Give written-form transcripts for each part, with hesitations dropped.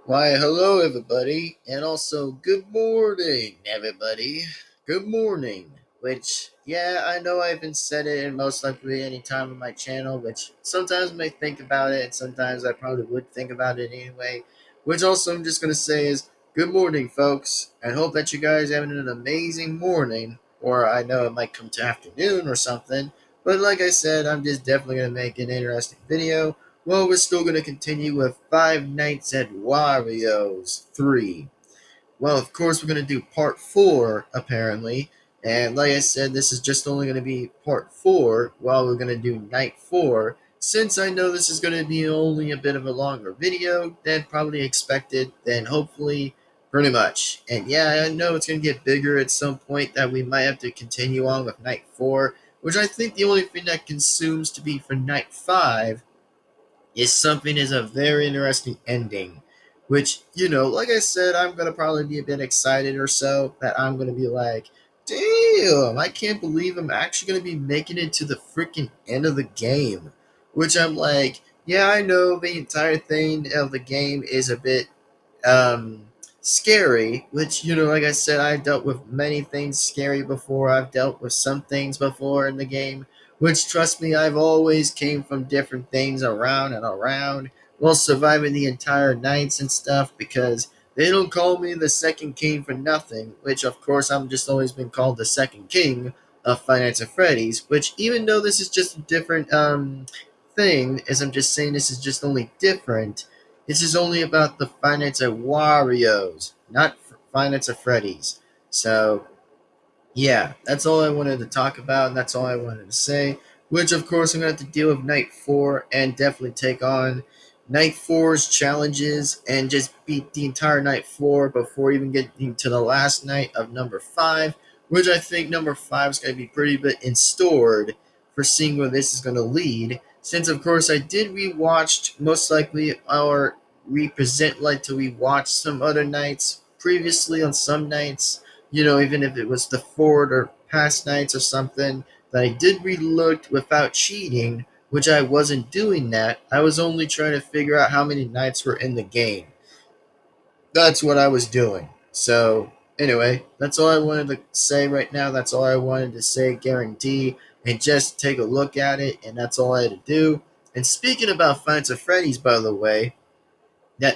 Why, hello, everybody, and also good morning, everybody. Good morning. Which, yeah, I know I haven't said it in most likely any time on my channel, which sometimes I may think about it, and sometimes I probably would think about it anyway. Which also I'm just going to say is good morning, folks, and hope that you guys having an amazing morning, or I know it might come to afternoon or something, but like I said, I'm just definitely going to make an interesting video. Well, we're still going to continue with Five Nights at Wario's 3. Well, of course, we're going to do part 4, apparently. And like I said, this is just only going to be part 4 while we're going to do night 4. Since I know this is going to be only a bit of a longer video than probably expected, then hopefully, pretty much. And yeah, I know it's going to get bigger at some point that we might have to continue on with night 4, which I think the only thing that consumes to be for night 5 is something is a very interesting ending, which, like I said, I'm gonna probably be a bit excited or so that I'm gonna be like, damn, I can't believe I'm actually gonna be making it to the freaking end of the game. Which I'm like, yeah, I know the entire thing of the game is a bit um, scary, which, like I said, I dealt with many things scary before. I've dealt with some things before in the game, which, trust me, I've always came from different things around and around while surviving the entire nights and stuff because they don't call me the second king for nothing, which, of course, I'm just always been called the second king of Five Nights at Freddy's, which, even though this is just a different thing, as I'm just saying this is just only different, this is only about the Five Nights at Wario's, not Five Nights at Freddy's. So, yeah, that's all I wanted to talk about, and that's all I wanted to say. Which, of course, I'm going to have to deal with Night 4 and definitely take on Night 4's challenges and just beat the entire Night 4 before even getting to the last night of number 5, which I think number 5 is going to be pretty bit in stored for seeing where this is going to lead. Since, of course, I did rewatch most likely our represent like to rewatch some other nights previously on some nights, even if it was the forward or past nights or something, that I did relook without cheating, which I wasn't doing that. I was only trying to figure out how many nights were in the game. That's what I was doing. So, anyway, that's all I wanted to say right now. That's all I wanted to say, guarantee, and just take a look at it, and that's all I had to do. And speaking about Five Nights at Freddy's, by the way,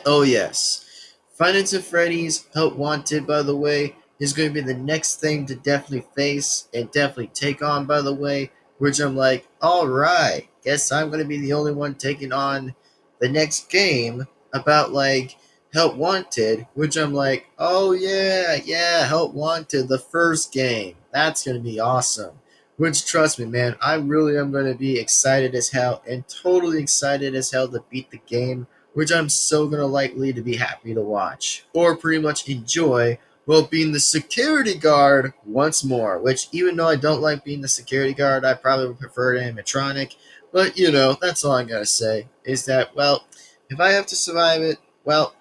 oh yes, Five Nights at Freddy's Help Wanted, by the way, is going to be the next thing to definitely face and definitely take on, by the way, which I'm like, all right, guess I'm going to be the only one taking on the next game about like Help Wanted, which I'm like, oh yeah, yeah, Help Wanted, the first game. That's going to be awesome. Which, trust me, man, I really am going to be excited as hell and totally excited as hell to beat the game, which I'm so gonna likely to be happy to watch or pretty much enjoy while being the security guard once more. Which, even though I don't like being the security guard, I probably would prefer animatronic. But that's all I'm gonna say is that, well, if I have to survive it, well,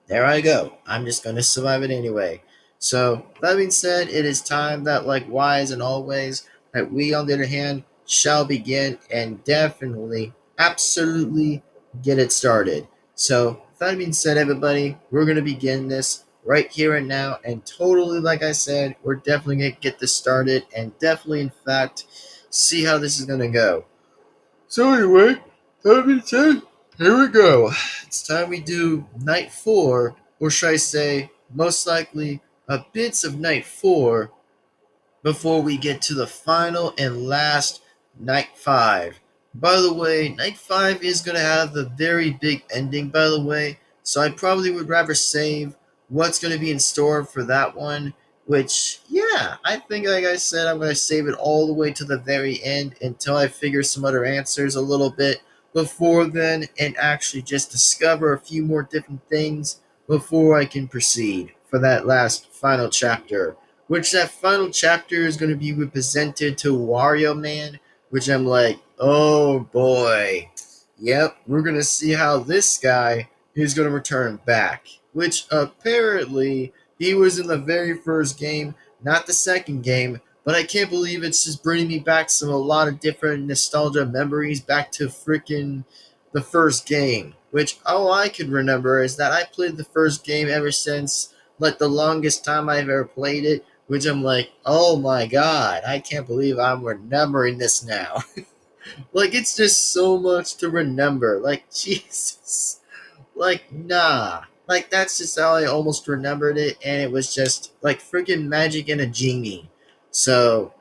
there I go. I'm just gonna survive it anyway. So that being said, it is time that, like wise and always, that we on the other hand shall begin and definitely, absolutely get it started. So that being said, everybody, we're gonna begin this right here and now, and totally, like I said, we're definitely gonna get this started, and definitely, in fact, see how this is gonna go. So anyway, that being said, here we go. It's time we do night 4, or should I say, most likely, a bits of night 4 before we get to the final and last night 5. By the way, night 5 is going to have the very big ending, by the way, so I probably would rather save what's going to be in store for that one. Which, yeah, I think, like I said, I'm going to save it all the way to the very end until I figure some other answers a little bit before then and actually just discover a few more different things before I can proceed for that last final chapter, which that final chapter is going to be represented to Wario Man, which I'm like, oh boy. Yep, we're going to see how this guy is going to return back, which apparently he was in the very first game, not the second game, but I can't believe it's just bringing me back a lot of different nostalgia memories back to freaking the first game, which all I could remember is that I played the first game ever since like the longest time I've ever played it, which I'm like, oh my god, I can't believe I'm remembering this now. Like, it's just so much to remember. Like, Jesus. Like, nah. Like, that's just how I almost remembered it, and it was just like freaking magic and a genie. So,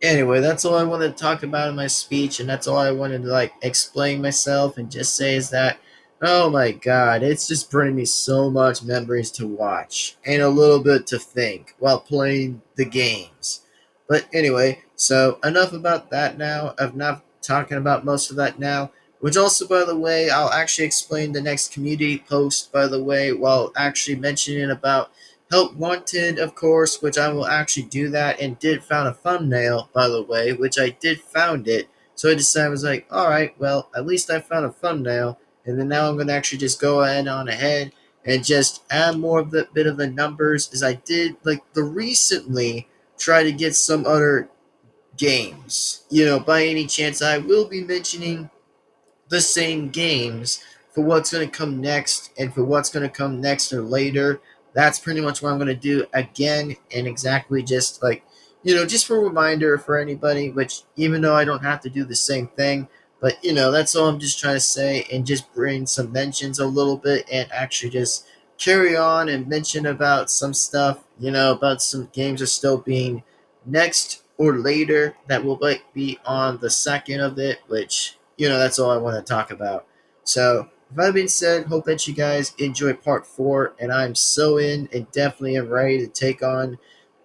anyway, that's all I wanted to talk about in my speech, and that's all I wanted to like explain myself and just say is that, oh my god, it's just bringing me so much memories to watch and a little bit to think while playing the games. But anyway, so enough about that now. I'm not talking about most of that now. Which also, by the way, I'll actually explain the next community post, by the way, while actually mentioning about Help Wanted, of course, which I will actually do that, and did found a thumbnail, by the way, which I did found it. So I decided I was like, all right, well, at least I found a thumbnail, and then now I'm gonna actually just go ahead and just add more of the bit of the numbers, as I did like the recently try to get some other games. By any chance, I will be mentioning the same games for what's going to come next and for what's going to come next or later. That's pretty much what I'm going to do again, and exactly just like, just for a reminder for anybody, which even though I don't have to do the same thing, but that's all I'm just trying to say, and just bring some mentions a little bit and actually just carry on and mention about some stuff, about some games are still being next or later that will like be on the second of it, which that's all I want to talk about. So, with that being said, hope that you guys enjoy part four, and I'm so in and definitely am ready to take on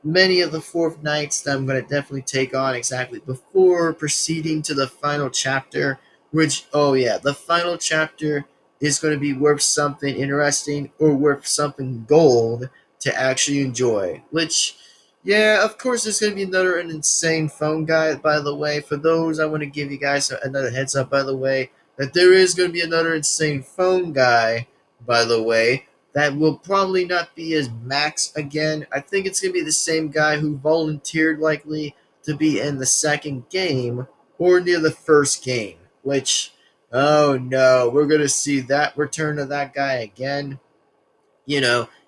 many of the fourth nights that I'm going to definitely take on exactly before proceeding to the final chapter. Which, oh yeah, the final chapter is going to be worth something interesting or worth something gold to actually enjoy. Which, yeah, of course, there's going to be another an insane phone guy, by the way. For those, I want to give you guys another heads up, by the way, that there is going to be another insane phone guy, by the way, that will probably not be as Max again. I think it's going to be the same guy who volunteered, likely, to be in the second game or near the first game. Which, oh no, we're going to see that return of that guy again.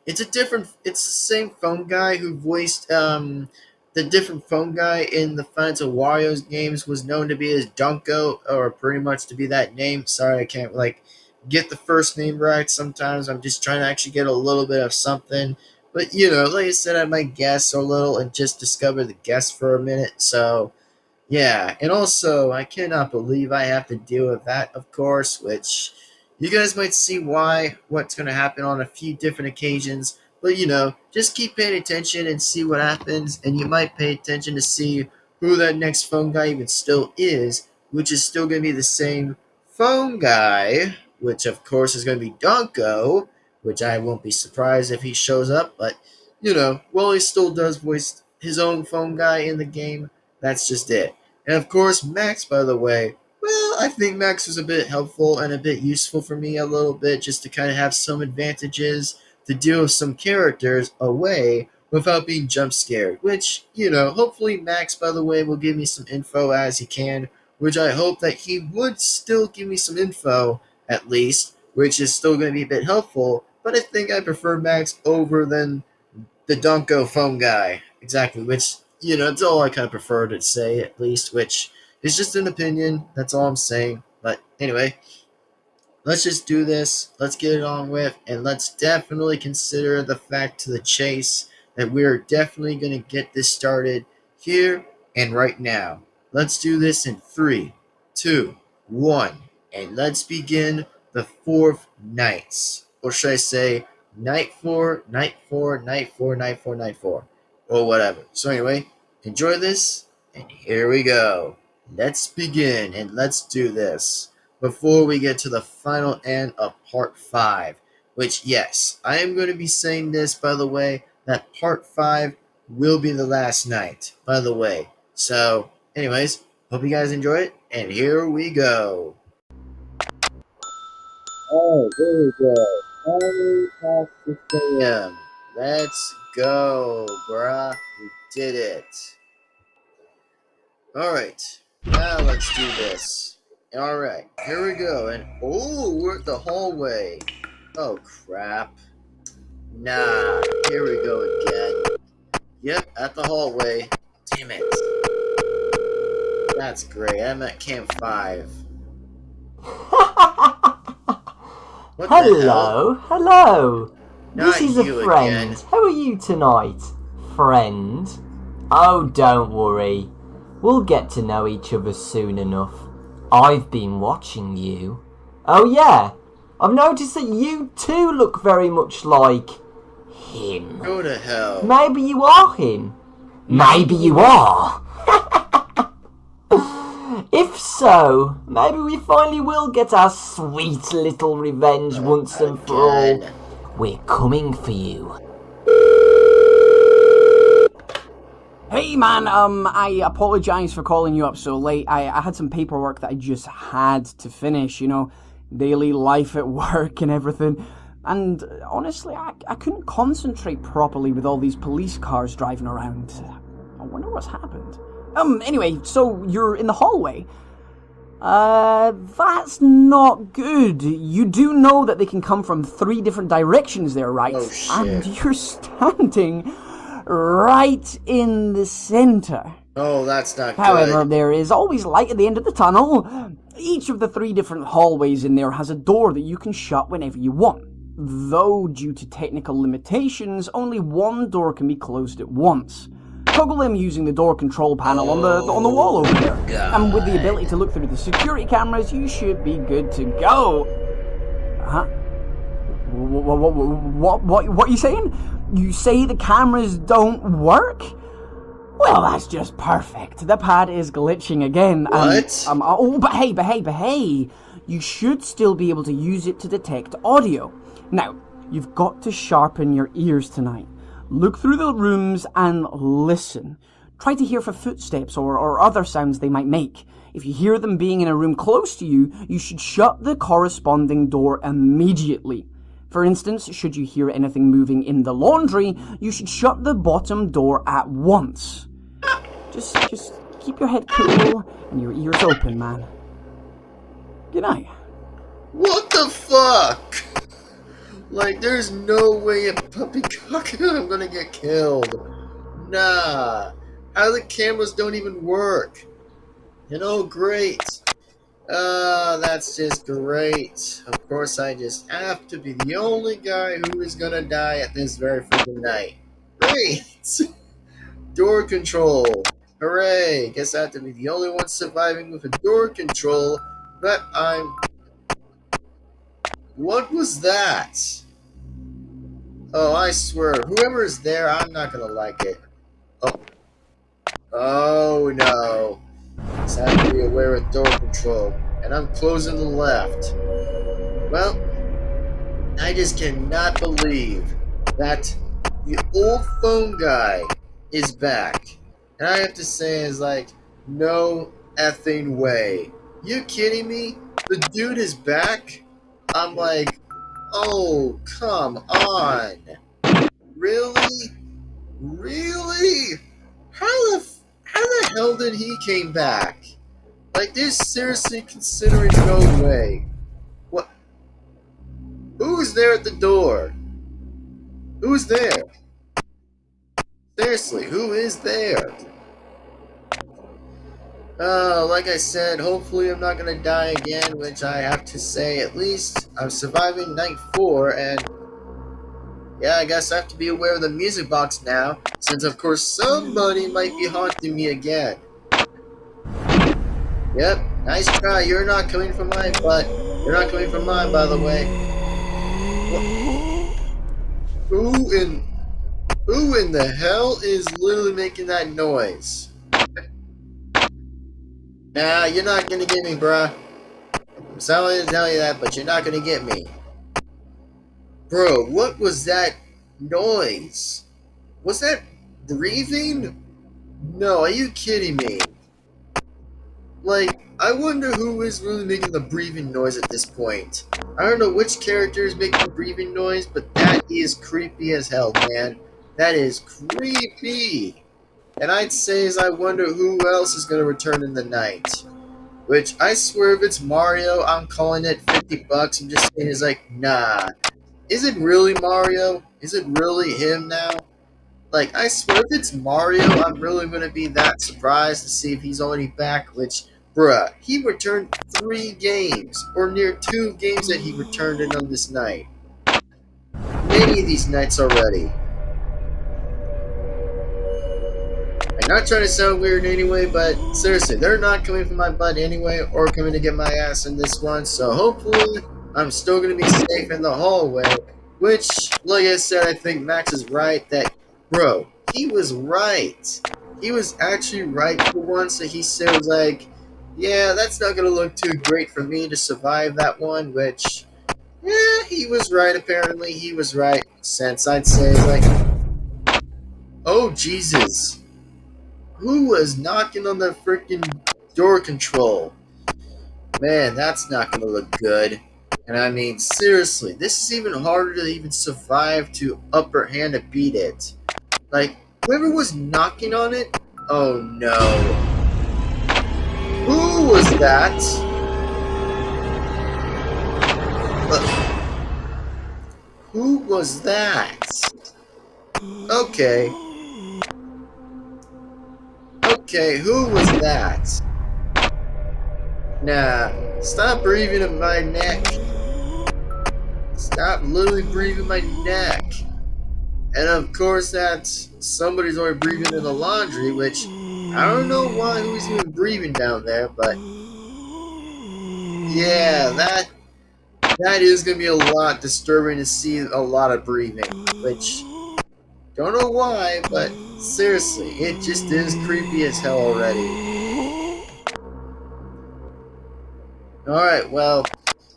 It's the same phone guy who voiced the different phone guy in the Final Wario's games was known to be as Dunko, or pretty much to be that name. Sorry, I can't like get the first name right. Sometimes I'm just trying to actually get a little bit of something. But like I said, I might guess a little and just discover the guess for a minute. So yeah, and also, I cannot believe I have to deal with that, of course, which you guys might see what's going to happen on a few different occasions. But, just keep paying attention and see what happens, and you might pay attention to see who that next phone guy even still is, which is still going to be the same phone guy, which, of course, is going to be Donko, which I won't be surprised if he shows up, but, while he still does voice his own phone guy in the game, that's just it. And of course, Max, by the way, well, I think Max was a bit helpful and a bit useful for me a little bit just to kind of have some advantages to deal with some characters away without being jump scared. Which, hopefully Max, by the way, will give me some info as he can, which I hope that he would still give me some info at least, which is still going to be a bit helpful. But I think I prefer Max over than the Dunko phone guy. Exactly, which, it's all I kind of prefer to say, at least, which is just an opinion. That's all I'm saying. But anyway, let's just do this. Let's get it on with, and let's definitely consider the fact to the chase that we're definitely going to get this started here and right now. Let's do this in three, two, one, and let's begin the fourth nights. Or should I say, night four, night four, night four, night four, night four, or whatever. So, anyway, enjoy this, and here we go. Let's begin and let's do this before we get to the final end of part 5. Which, yes, I am going to be saying this, by the way, that part 5 will be the last night, by the way. So, anyways, hope you guys enjoy it, and here we go. Oh, there we go. Finally past 6 a.m. Let's go, bruh. We did it. Alright, now let's do this. Alright, here we go. And oh, we're at the hallway. Oh crap. Nah, here we go again. Yep, at the hallway. Damn it. That's great. I'm at Camp 5. What the hell? Hello. Not This is a you friend. again. How are you tonight, friend? Oh, don't worry. We'll get to know each other soon enough. I've been watching you. Oh yeah, I've noticed that you too look very much like him. Go to hell. Maybe you are him. Maybe you are. If so, maybe we finally will get our sweet little revenge once and for all. We're coming for you. Hey man, I apologize for calling you up so late. I had some paperwork that I just had to finish, daily life at work and everything. And honestly, I couldn't concentrate properly with all these police cars driving around. I wonder what's happened. Anyway, so you're in the hallway. That's not good. You do know that they can come from 3 different directions there, right? Oh, shit. And you're standing right in the center. Oh, that's not good. However, there is always light at the end of the tunnel. Each of the 3 different hallways in there has a door that you can shut whenever you want. Though, due to technical limitations, only one door can be closed at once. Toggle them using the door control panel on the wall over there. God. And with the ability to look through the security cameras, you should be good to go. Huh? What are you saying? You say the cameras don't work? Well, that's just perfect. The pad is glitching again. What? But hey. You should still be able to use it to detect audio. Now, you've got to sharpen your ears tonight. Look through the rooms and listen. Try to hear for footsteps or other sounds they might make. If you hear them being in a room close to you, you should shut the corresponding door immediately. For instance, should you hear anything moving in the laundry, you should shut the bottom door at once. Just keep your head cool and your ears open, man. Good night. What the fuck? Like, there's no way a puppycock I'm gonna get killed. Nah. How the cameras don't even work. Great. That's just great. Of course, I just have to be the only guy who is gonna die at this very freaking night. Great! Door control. Hooray! Guess I have to be the only one surviving with a door control, but I'm... What was that? Oh, I swear, whoever is there, I'm not gonna like it. Oh no. Just have to be aware of door control. And I'm closing the left. Well, I just cannot believe that the old phone guy is back. And I have to say, is like, no effing way. You kidding me? The dude is back? I'm like, oh, come on. Really? Really? How the hell did he came back? Like, there's seriously considering no way. What? Who's there at the door? Who's there? Seriously, who is there? Like I said, hopefully I'm not gonna die again, which I have to say, at least I'm surviving night 4, and yeah, I guess I have to be aware of the music box now, since of course somebody might be haunting me again. Yep, nice try. You're not coming from mine, but you're not coming from mine, by the way. Who in the hell is literally making that noise? Nah, you're not gonna get me, bruh. I'm sorry to tell you that, but you're not gonna get me. Bro, what was that noise? Was that breathing? No, are you kidding me? Like, I wonder who is really making the breathing noise at this point. I don't know which character is making the breathing noise, but that is creepy as hell, man. That is creepy. And I'd say is I wonder who else is going to return in the night. Which I swear if it's Mario, I'm calling it $50. I'm just saying it's like, nah. Is it really Mario? Is it really him now? Like, I swear if it's Mario, I'm really going to be that surprised to see if he's already back, which, bruh, he returned 3 games, or near 2 games that he returned in on this night. Many of these nights already. I'm not trying to sound weird anyway, but seriously, they're not coming for my butt anyway, or coming to get my ass in this one, so hopefully I'm still going to be safe in the hallway, which, like I said, I think Max is right that, bro, he was right. He was actually right for once that he said was like, yeah, that's not going to look too great for me to survive that one, which, yeah, he was right apparently, he was right, since I'd say, like, oh, Jesus. Who was knocking on the freaking door control? Man, that's not going to look good. And I mean, seriously, this is even harder to even survive to upper hand to beat it. Like, whoever was knocking on it? Oh no. Who was that? Who was that? Okay. Okay, who was that? Nah, stop breathing in my neck. Stop literally breathing my neck. And of course that's somebody's already breathing in the laundry, which I don't know why who's even breathing down there, but yeah, that is gonna be a lot disturbing to see a lot of breathing, which don't know why, but seriously, it just is creepy as hell already. Alright, well,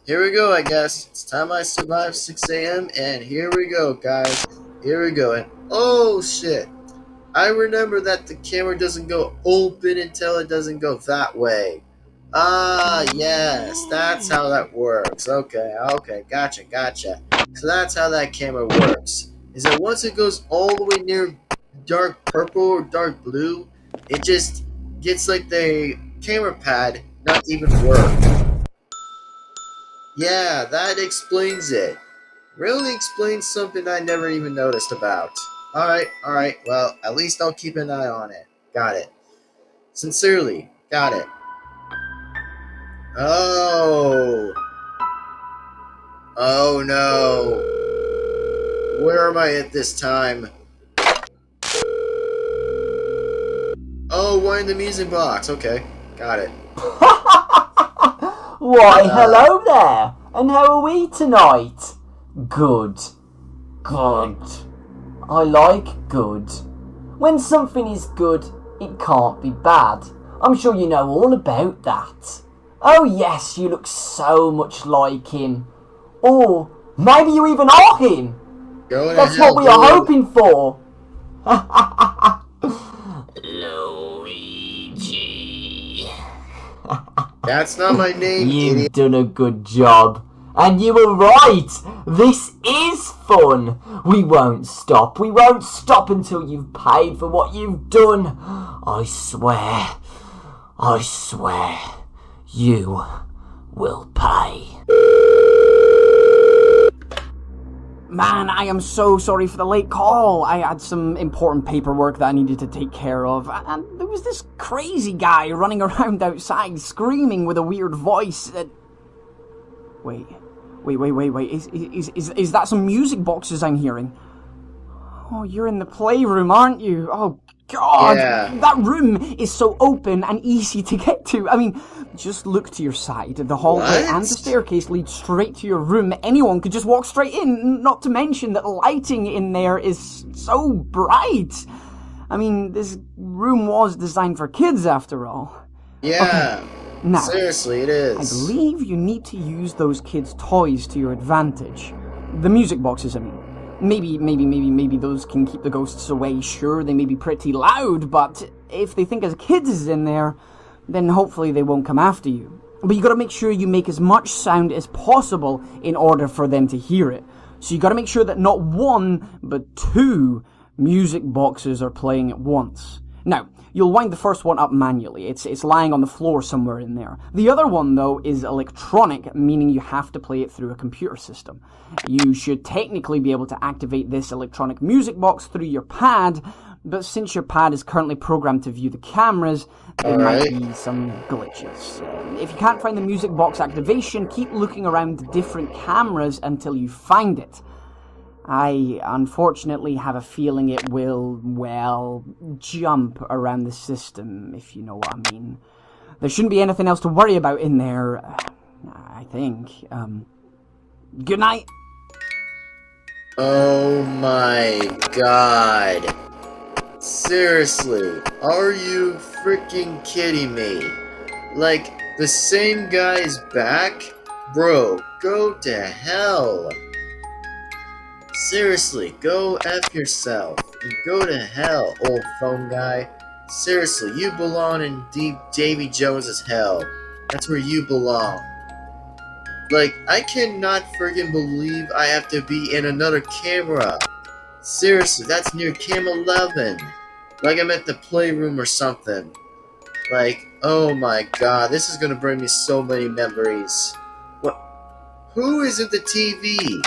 here we go, I guess. It's time I survive 6 a.m., and here we go, guys. Here we go, and oh shit. I remember that the camera doesn't go open until it doesn't go that way. Ah, yes, that's how that works. Okay, gotcha. So that's how that camera works. Is that once it goes all the way near dark purple or dark blue, it just gets like the camera pad not even work. Yeah, that explains it. Really explains something I never even noticed about. Alright, well, at least I'll keep an eye on it. Got it. Sincerely, got it. Oh. Oh no. Where am I at this time? Oh, why in the music box? Okay, got it. Why, hello there, and how are we tonight? Good. I like good. When something is good, it can't be bad. I'm sure you know all about that. Oh yes, you look so much like him. Or maybe you even are him. That's what we are hoping for. Luigi. That's not my name, You've idiot. done a good job. And you were right. This is fun. We won't stop. We won't stop until you've paid for what you've done. I swear. You will pay. Man, I am so sorry for the late call. I had some important paperwork that I needed to take care of, and there was this crazy guy running around outside screaming with a weird voice that... Wait. Is that some music boxes I'm hearing? Oh, you're in the playroom, aren't you? Oh, God. Yeah. That room is so open and easy to get to. I mean, just look to your side. The hallway and the staircase lead straight to your room. Anyone could just walk straight in, not to mention that the lighting in there is so bright. I mean, this room was designed for kids, after all. Yeah. Okay. Now, seriously, it is. I believe you need to use those kids' toys to your advantage. The music boxes, I mean. Maybe those can keep the ghosts away. Sure, they may be pretty loud, but if they think a kid is in there, then hopefully they won't come after you. But you gotta make sure you make as much sound as possible in order for them to hear it. So you gotta make sure that not one, but two music boxes are playing at once. Now, you'll wind the first one up manually. It's lying on the floor somewhere in there. The other one, though, is electronic, meaning you have to play it through a computer system. You should technically be able to activate this electronic music box through your pad, but since your pad is currently programmed to view the cameras, there might be some glitches. If you can't find the music box activation, keep looking around the different cameras until you find it. I unfortunately have a feeling it will, well, jump around the system, if you know what I mean. There shouldn't be anything else to worry about in there, I think. Good night. Oh my god. Seriously, are you freaking kidding me? Like, the same guy is back? Bro, go to hell. Seriously, go F yourself. And go to hell, old phone guy. Seriously, you belong in deep Davy Jones's hell. That's where you belong. Like, I cannot friggin' believe I have to be in another camera. Seriously, that's near Cam 11. Like I'm at the playroom or something. Like, oh my god, this is gonna bring me so many memories. What? Who is at the TV?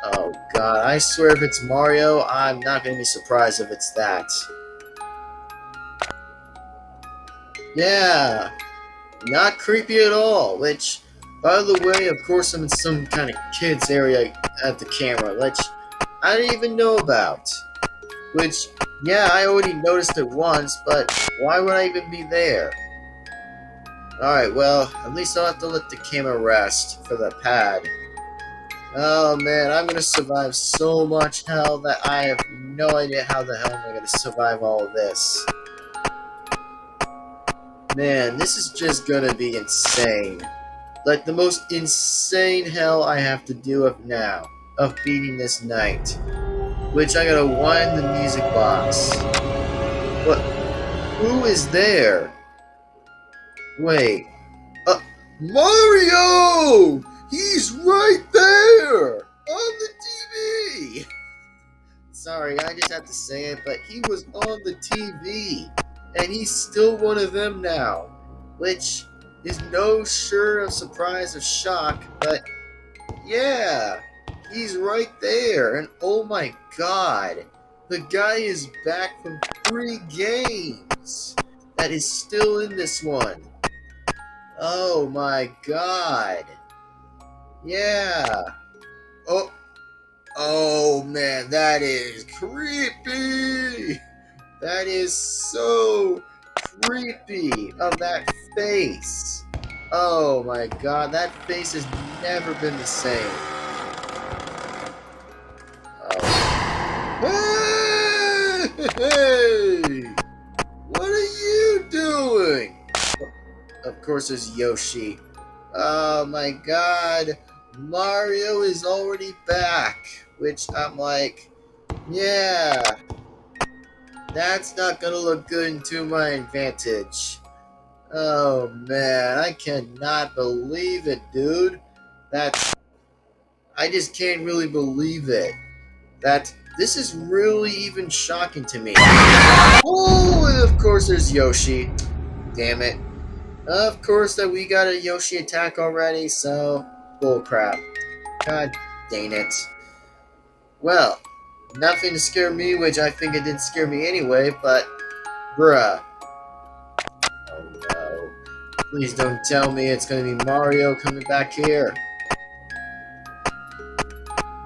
Oh god, I swear if it's Mario, I'm not gonna be surprised if it's that. Yeah, not creepy at all, which, by the way, of course I'm in some kind of kids area at the camera, which I didn't even know about. Which, yeah, I already noticed it once, but why would I even be there? Alright, well, at least I'll have to let the camera rest for the pad. Oh man, I'm gonna survive so much hell that I have no idea how the hell am I gonna survive all of this. Man, this is just gonna be insane. Like the most insane hell I have to deal with now, of beating this night. Which I gotta wind the music box. What? Who is there? Wait. Mario! He's right there! On the TV! Sorry, I just have to say it, but he was on the TV. And he's still one of them now. Which is no sure of surprise or shock, but yeah. He's right there, and oh my god, the guy is back from 3 games that is still in this one. Oh my god. Yeah. Oh man, that is creepy. That is so creepy of that face. Oh my god, that face has never been the same. Hey! What are you doing? Of course, there's Yoshi. Oh my god. Mario is already back. Which I'm like, yeah. That's not gonna look good to my advantage. Oh man, I cannot believe it, dude. I just can't really believe it. This is really even shocking to me. Oh, and of course there's Yoshi. Damn it. Of course that we got a Yoshi attack already, so bullcrap. God dang it. Well, nothing to scare me, which I think it didn't scare me anyway, but bruh. Oh no. Please don't tell me it's gonna be Mario coming back here.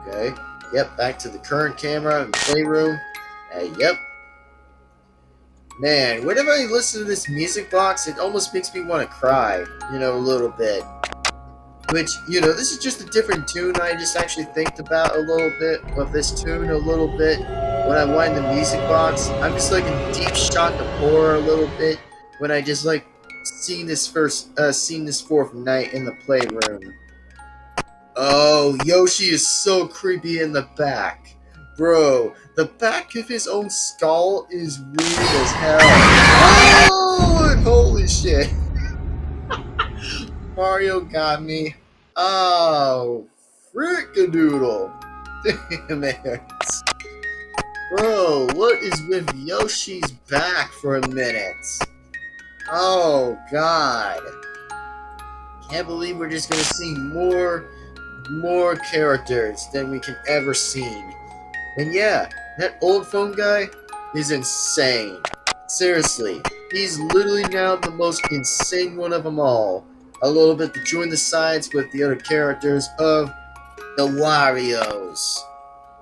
Okay. Yep, back to the current camera and playroom. Yep. Man, whenever I listen to this music box, it almost makes me want to cry, a little bit. Which, this is just a different tune I just actually think about a little bit of this tune a little bit. When I wind the music box, I'm just like in deep shock of horror a little bit when I just like seen this fourth night in the playroom. Oh, Yoshi is so creepy in the back. Bro, the back of his own skull is weird as hell. Oh, and holy shit. Mario got me. Oh, frickadoodle. Damn it. Bro, what is with Yoshi's back for a minute? Oh, God. Can't believe we're just gonna see more characters than we can ever seen. And yeah, that old phone guy is insane. Seriously, he's literally now the most insane one of them all. A little bit to join the sides with the other characters of the Warios.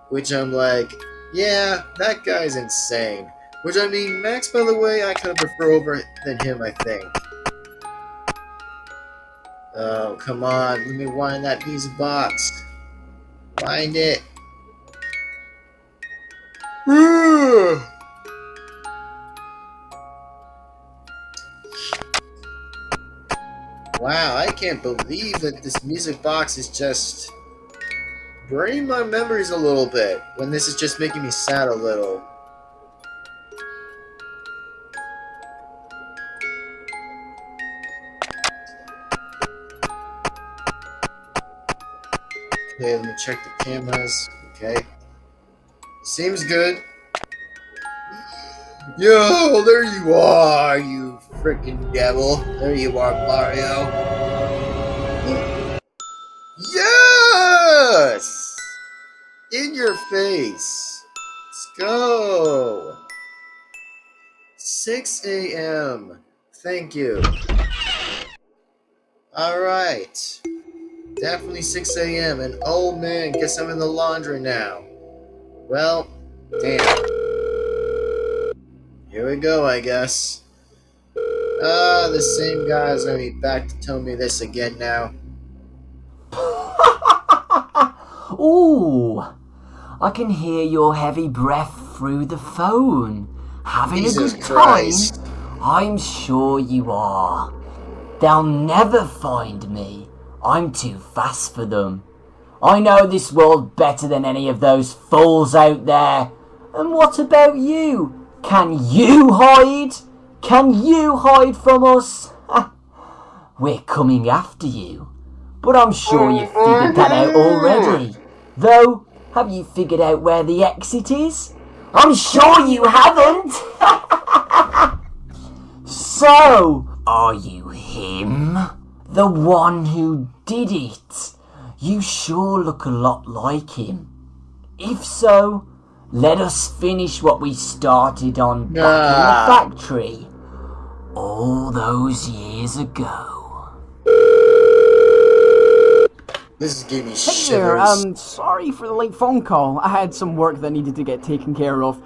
Which I'm like, yeah, that guy's insane. Which I mean, Max, by the way, I kind of prefer over than him, I think. Oh, come on, let me wind that music box. Wind it. Wow, I can't believe that this music box is just burning my memories a little bit when this is just making me sad a little. Okay, let me check the cameras. Okay. Seems good. Yo, there you are, you freaking devil. There you are, Mario. Yes! In your face. Let's go. 6 a.m. Thank you. Alright. Definitely 6 a.m. And oh man, guess I'm in the laundry now. Well, damn. Here we go, I guess. The same guy's gonna be back to tell me this again now. Ooh, I can hear your heavy breath through the phone. Having Jesus a good Christ. time? I'm sure you are. They'll never find me. I'm too fast for them. I know this world better than any of those fools out there. And what about you? Can you hide? Can you hide from us? We're coming after you. But I'm sure you've figured that out already. Though, have you figured out where the exit is? I'm sure you haven't. So, are you him? The one who did it? You sure look a lot like him. If so, let us finish what we started on back in the factory all those years ago. This is giving me Hey shivers. there, sorry for the late phone call. I had some work that needed to get taken care of.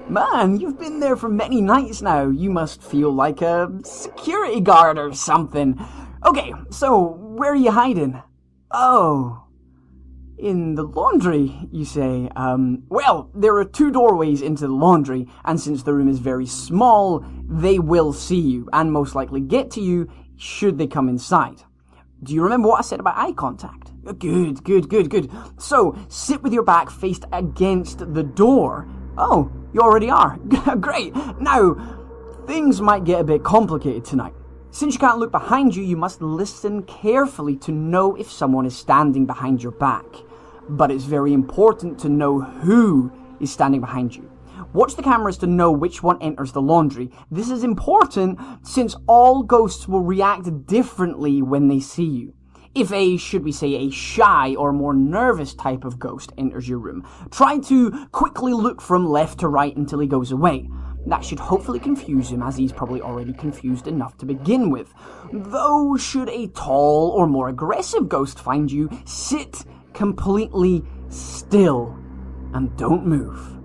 Man, you've been there for many nights now. You must feel like a security guard or something. Okay, so where are you hiding? Oh, in the laundry, you say. Well, there are 2 doorways into the laundry, and since the room is very small, they will see you, and most likely get to you should they come inside. Do you remember what I said about eye contact? Good. So, sit with your back faced against the door. Oh, you already are. Great. Now, things might get a bit complicated tonight. Since you can't look behind you, you must listen carefully to know if someone is standing behind your back. But it's very important to know who is standing behind you. Watch the cameras to know which one enters the laundry. This is important since all ghosts will react differently when they see you. If should we say, a shy or more nervous type of ghost enters your room, try to quickly look from left to right until he goes away. That should hopefully confuse him, as he's probably already confused enough to begin with. Though, should a tall or more aggressive ghost find you, sit completely still and don't move.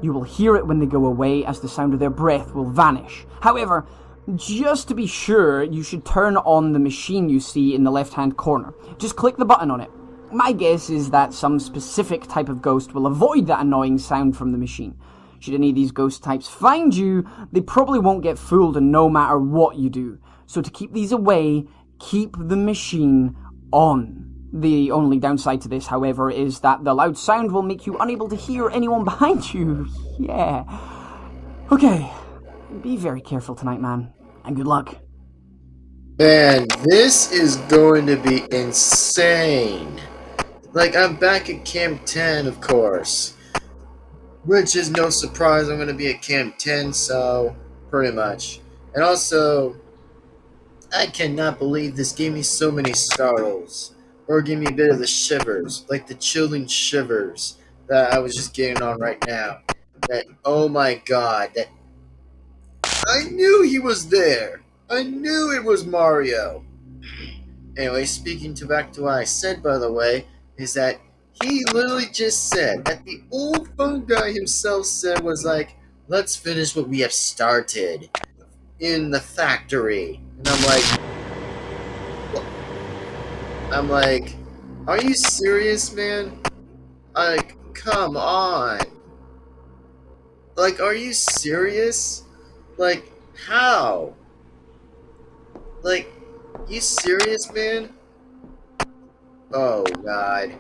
You will hear it when they go away, as the sound of their breath will vanish. However, just to be sure, you should turn on the machine you see in the left-hand corner. Just click the button on it. My guess is that some specific type of ghost will avoid that annoying sound from the machine. Should any of these ghost types find you, they probably won't get fooled no matter what you do. So to keep these away, keep the machine on. The only downside to this, however, is that the loud sound will make you unable to hear anyone behind you. Yeah. Okay. Be very careful tonight, man. And good luck. Man, this is going to be insane. Like, I'm back at Camp 10, of course. which is no surprise. I'm going to be at Camp 10, so pretty much. And also, I cannot believe this gave me so many startles, or gave me a bit of the shivers, like the chilling shivers that I was just getting on right now. That, oh my god, that I knew he was there. I knew it was Mario. Anyway, speaking to back to what I said, by the way, is that he literally just said that the old phone guy himself said was like, let's finish what we have started in the factory. And I'm like, are you serious, man? Like, come on. Like, are you serious? Like, how? Like, you serious, man? Oh, God.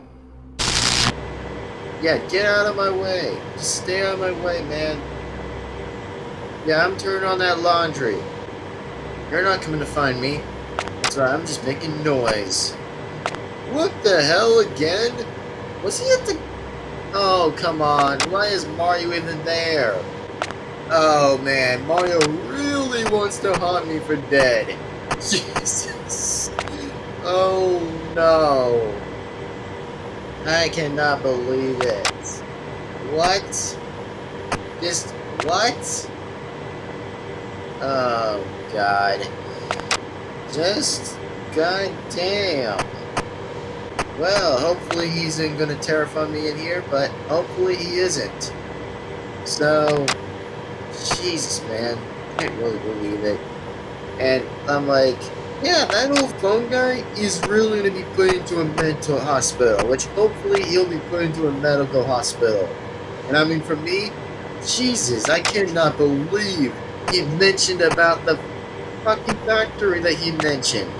Yeah, get out of my way. Just stay out of my way, man. Yeah, I'm turning on that laundry. You're not coming to find me. That's right, I'm just making noise. What the hell again? Was he at the... Oh, come on. Why is Mario even there? Oh, man. Mario really wants to haunt me for dead. Jesus. Oh, no. I cannot believe it. What? Just what? Oh, God. Just goddamn. Well, hopefully he isn't going to terrify me in here, but hopefully he isn't. So, Jesus, man. I can't really believe it. And I'm like, yeah, that old phone guy is really going to be put into a mental hospital, which hopefully he'll be put into a medical hospital. And I mean, for me, Jesus, I cannot believe he mentioned about the fucking factory that he mentioned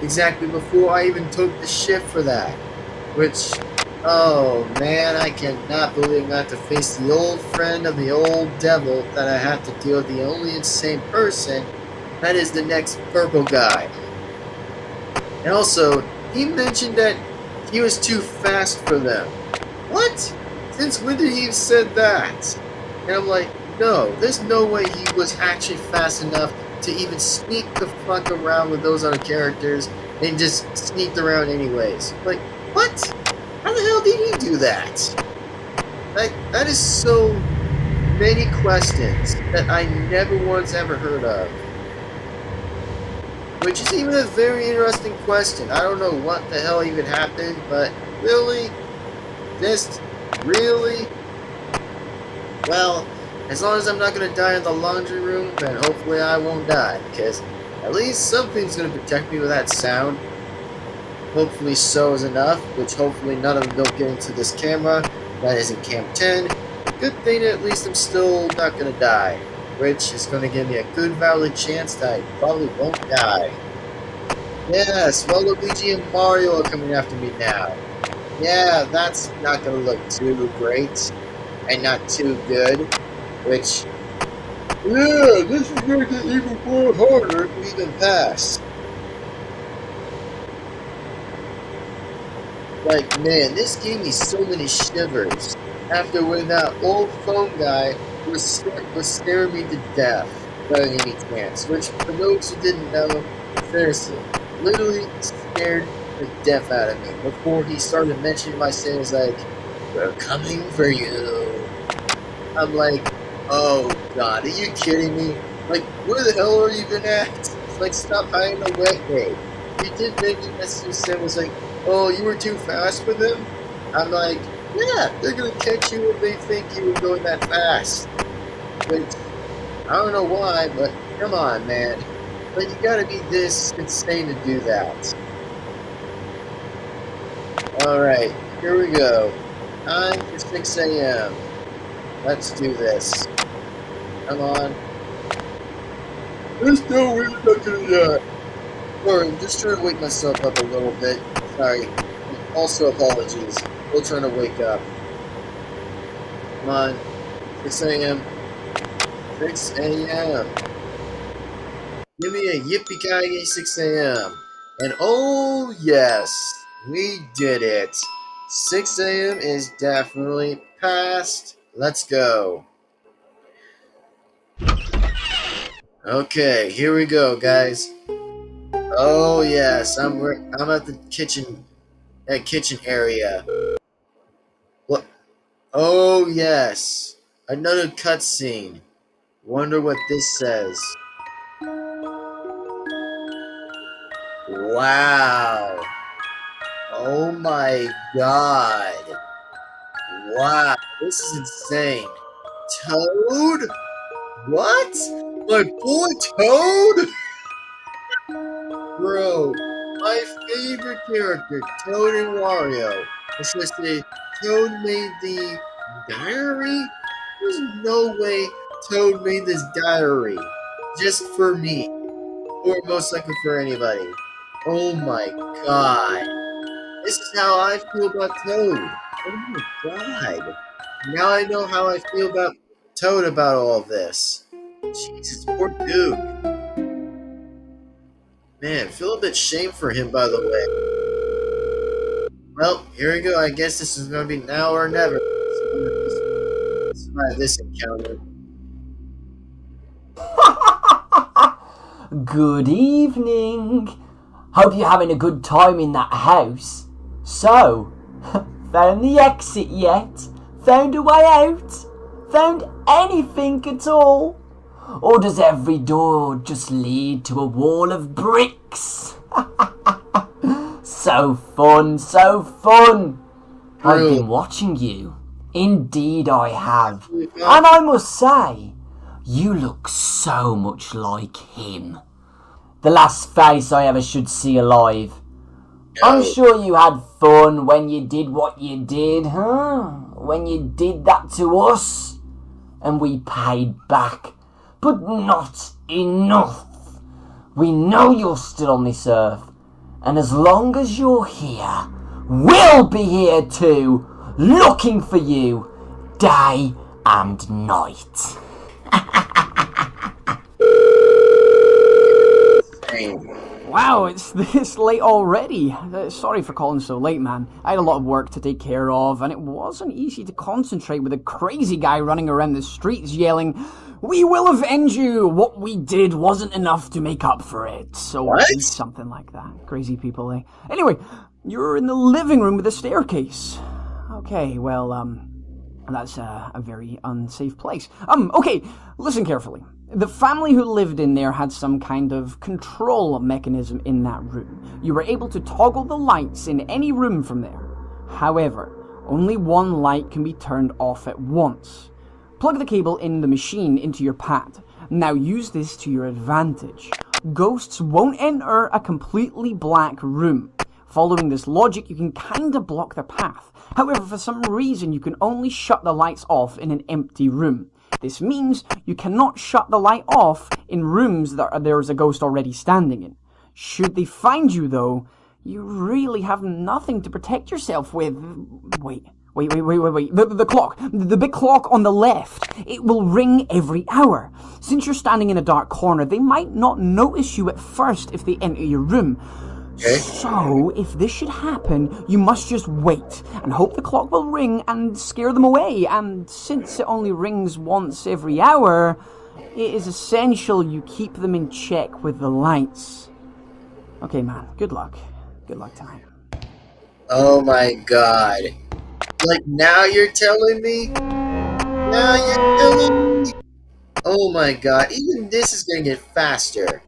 exactly before I even took the shift for that. Which, oh man, I cannot believe I have to face the old friend of the old devil that I have to deal with the only insane person. That is the next purple guy. And also, he mentioned that he was too fast for them. What? Since when did he have said that? And I'm like, no, there's no way he was actually fast enough to even sneak the fuck around with those other characters and just sneaked around anyways. Like, what? How the hell did he do that? Like, that is so many questions that I never once ever heard of. Which is even a very interesting question. I don't know what the hell even happened, but really? Just really? Well, as long as I'm not going to die in the laundry room, then hopefully I won't die, because at least something's going to protect me with that sound. Hopefully so is enough, which hopefully none of them don't get into this camera. That is in Camp 10. Good thing at least I'm still not going to die, which is going to give me a good valid chance that I probably won't die. Yes, Waluigi and Mario are coming after me now. Yeah, that's not going to look too great, and not too good, which, yeah, this is going to get even more harder to even pass. Like, man, this gave me so many shivers after when that old phone guy was scaring me to death by any chance, which, for those who didn't know, seriously, literally scared the death out of me before he started mentioning my sins like, we're coming for you. I'm like, oh god, are you kidding me? Like, where the hell are you even at? It's like, stop hiding away. You did mention that you said was like, oh, you were too fast for them? I'm like, yeah, they're gonna catch you if they think you were going that fast. Which, I don't know why, but come on, man. But you gotta be this insane to do that. Alright, here we go. Time for 6 a.m. Let's do this. Come on. There's no way I'm not gonna die. Sorry, I'm just trying to wake myself up a little bit. Sorry. Also, apologies. Still trying to wake up. Come on. 6 a.m. 6 a.m. Give me a yippee-ki-yay 6 a.m. And oh, yes. We did it. 6 a.m. is definitely past. Let's go. Okay, here we go, guys. Oh yes, I'm at the kitchen area. What? Oh yes, another cutscene. Wonder what this says. Wow. Oh my god. Wow, this is insane. Toad? What? My boy Toad? Bro, my favorite character, Toad and Wario. I should say, Toad made the diary? There's no way Toad made this diary just for me, or most likely for anybody. Oh my god. This is how I feel about Toad. Oh my god. Now I know how I feel about Toad about all this. Jesus, poor dude. Man, feel a bit shame for him, by the way. Well, here we go. I guess this is going to be now or never. Survive this encounter. Good evening. Hope you're having a good time in that house. So, found the exit yet? Found a way out? Found anything at all? Or does every door just lead to a wall of bricks? So fun, so fun. I've been watching you. Indeed I have. And I must say, you look so much like him. The last face I ever should see alive. I'm sure you had fun when you did what you did, huh? When you did that to us. And we paid back. But not enough. We know you're still on this earth. And as long as you're here, we'll be here too, looking for you, day and night. Wow, it's this late already. Sorry for calling so late, man. I had a lot of work to take care of, and it wasn't easy to concentrate with a crazy guy running around the streets yelling, "We will avenge you! What we did wasn't enough to make up for it." So What? something like that. Crazy people, eh? Anyway, you're in the living room with a staircase. Okay, well, that's a very unsafe place. Okay, listen carefully. The family who lived in there had some kind of control mechanism in that room. You were able to toggle the lights in any room from there. However, only one light can be turned off at once. Plug the cable in the machine into your pad. Now use this to your advantage. Ghosts won't enter a completely black room. Following this logic, you can kinda block their path. However, for some reason, you can only shut the lights off in an empty room. This means you cannot shut the light off in rooms that there is a ghost already standing in. Should they find you, though, you really have nothing to protect yourself with. Wait. The clock. The big clock on the left. It will ring every hour. Since you're standing in a dark corner, they might not notice you at first if they enter your room. Okay. So, if this should happen, you must just wait and hope the clock will ring and scare them away. And since it only rings once every hour, it is essential you keep them in check with the lights. Okay, man. Good luck. Good luck time. Oh my god. Like, now you're telling me? Now you're telling me? Oh my god. Even this is gonna get faster.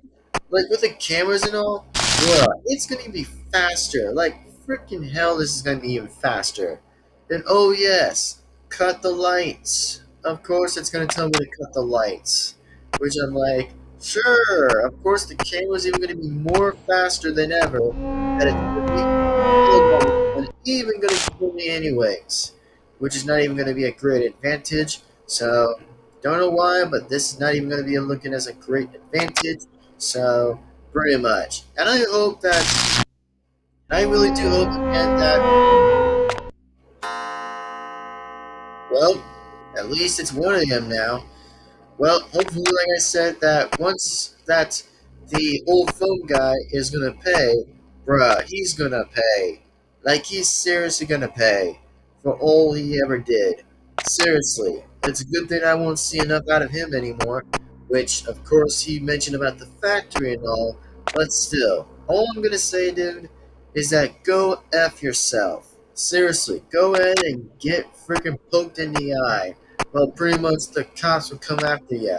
Like, with the cameras and all, bruh, it's gonna be faster. Like, freaking hell, this is gonna be even faster. Then, oh yes, cut the lights. Of course, it's gonna tell me to cut the lights. Which I'm like, sure, of course, the camera's even gonna be more faster than ever. And it's gonna be even gonna kill me anyways. Which is not even gonna be a great advantage. So, don't know why, but this is not even gonna be looking as a great advantage. So, pretty much. And I hope that, I really do hope again that, well, at least it's one of them now. Well, hopefully, like I said, that once that the old phone guy is gonna pay, bruh, he's gonna pay. Like, he's seriously gonna pay for all he ever did. Seriously, it's a good thing I won't see enough out of him anymore. Which, of course, he mentioned about the factory and all, but still, all I'm gonna say, dude, is that go F yourself. Seriously, go ahead and get freaking poked in the eye. Well, pretty much the cops will come after you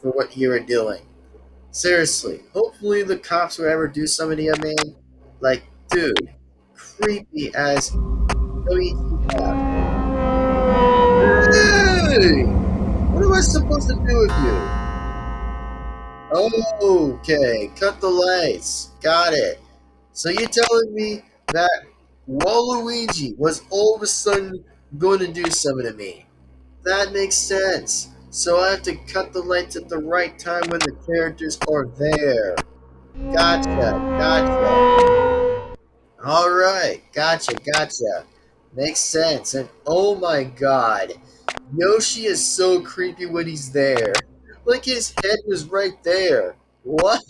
for what you were doing. Seriously, hopefully the cops will ever do something to you, man. Like, dude, creepy as WTF. Hey! What am I supposed to do with you? Okay, cut the lights. Got it. So you're telling me that Waluigi was all of a sudden going to do something to me? That makes sense. So I have to cut the lights at the right time when the characters are there. Gotcha, gotcha. Alright, gotcha. Makes sense. And oh my god, Yoshi is so creepy when he's there. Like his head was right there. What?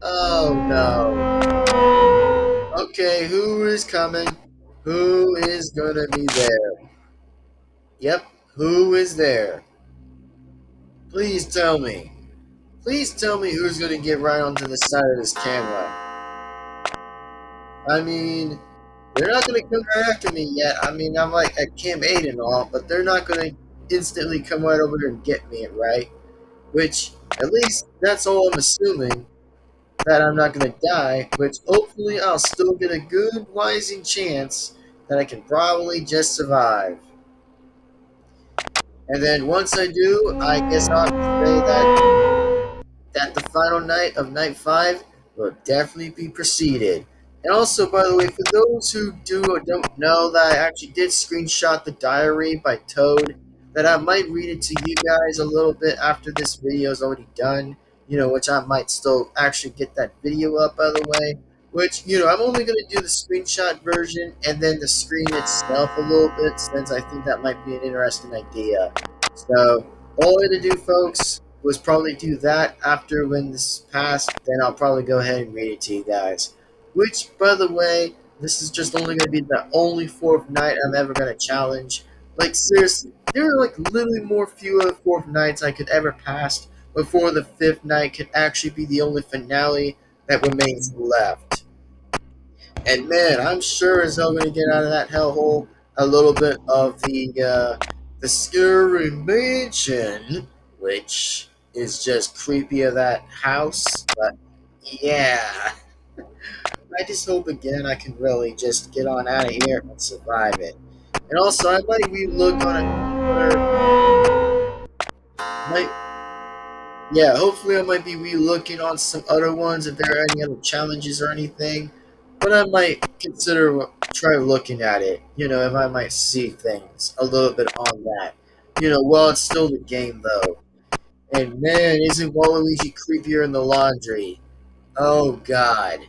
Oh no. Okay, who is coming? Who is gonna be there? Yep, who is there? Please tell me. Please tell me who's gonna get right onto the side of this camera. I mean, they're not gonna come right after me yet. I mean, I'm like at Camp 8 and all, but they're not gonna instantly come right over here and get me, right? Which, at least, that's all I'm assuming. That I'm not going to die, which hopefully I'll still get a good, rising chance that I can probably just survive. And then once I do, I guess I'll have to say that the final night of Night 5 will definitely be preceded. And also, by the way, for those who do or don't know that I actually did screenshot the diary by Toad, that I might read it to you guys a little bit after this video is already done, which I might still actually get that video up, by the way. Which, I'm only going to do the screenshot version and then the screen itself a little bit, since I think that might be an interesting idea. So, all I had to do, folks, was probably do that after when this is passed. Then I'll probably go ahead and read it to you guys. Which, by the way, this is just only going to be the only fourth night I'm ever going to challenge. Like, seriously, there are like literally more fewer fourth nights I could ever pass before the fifth night could actually be the only finale that remains left. And man, I'm sure as hell going to get out of that hellhole a little bit of the scary mansion, which is just creepy of that house. But yeah, I just hope again I can really just get on out of here and survive it. And also, I might relook on might yeah, hopefully I might be re-looking on some other ones if there are any other challenges or anything. But I might consider try looking at it, if I might see things a little bit on that. While it's still the game though. And man, isn't Waluigi creepier in the laundry? Oh god.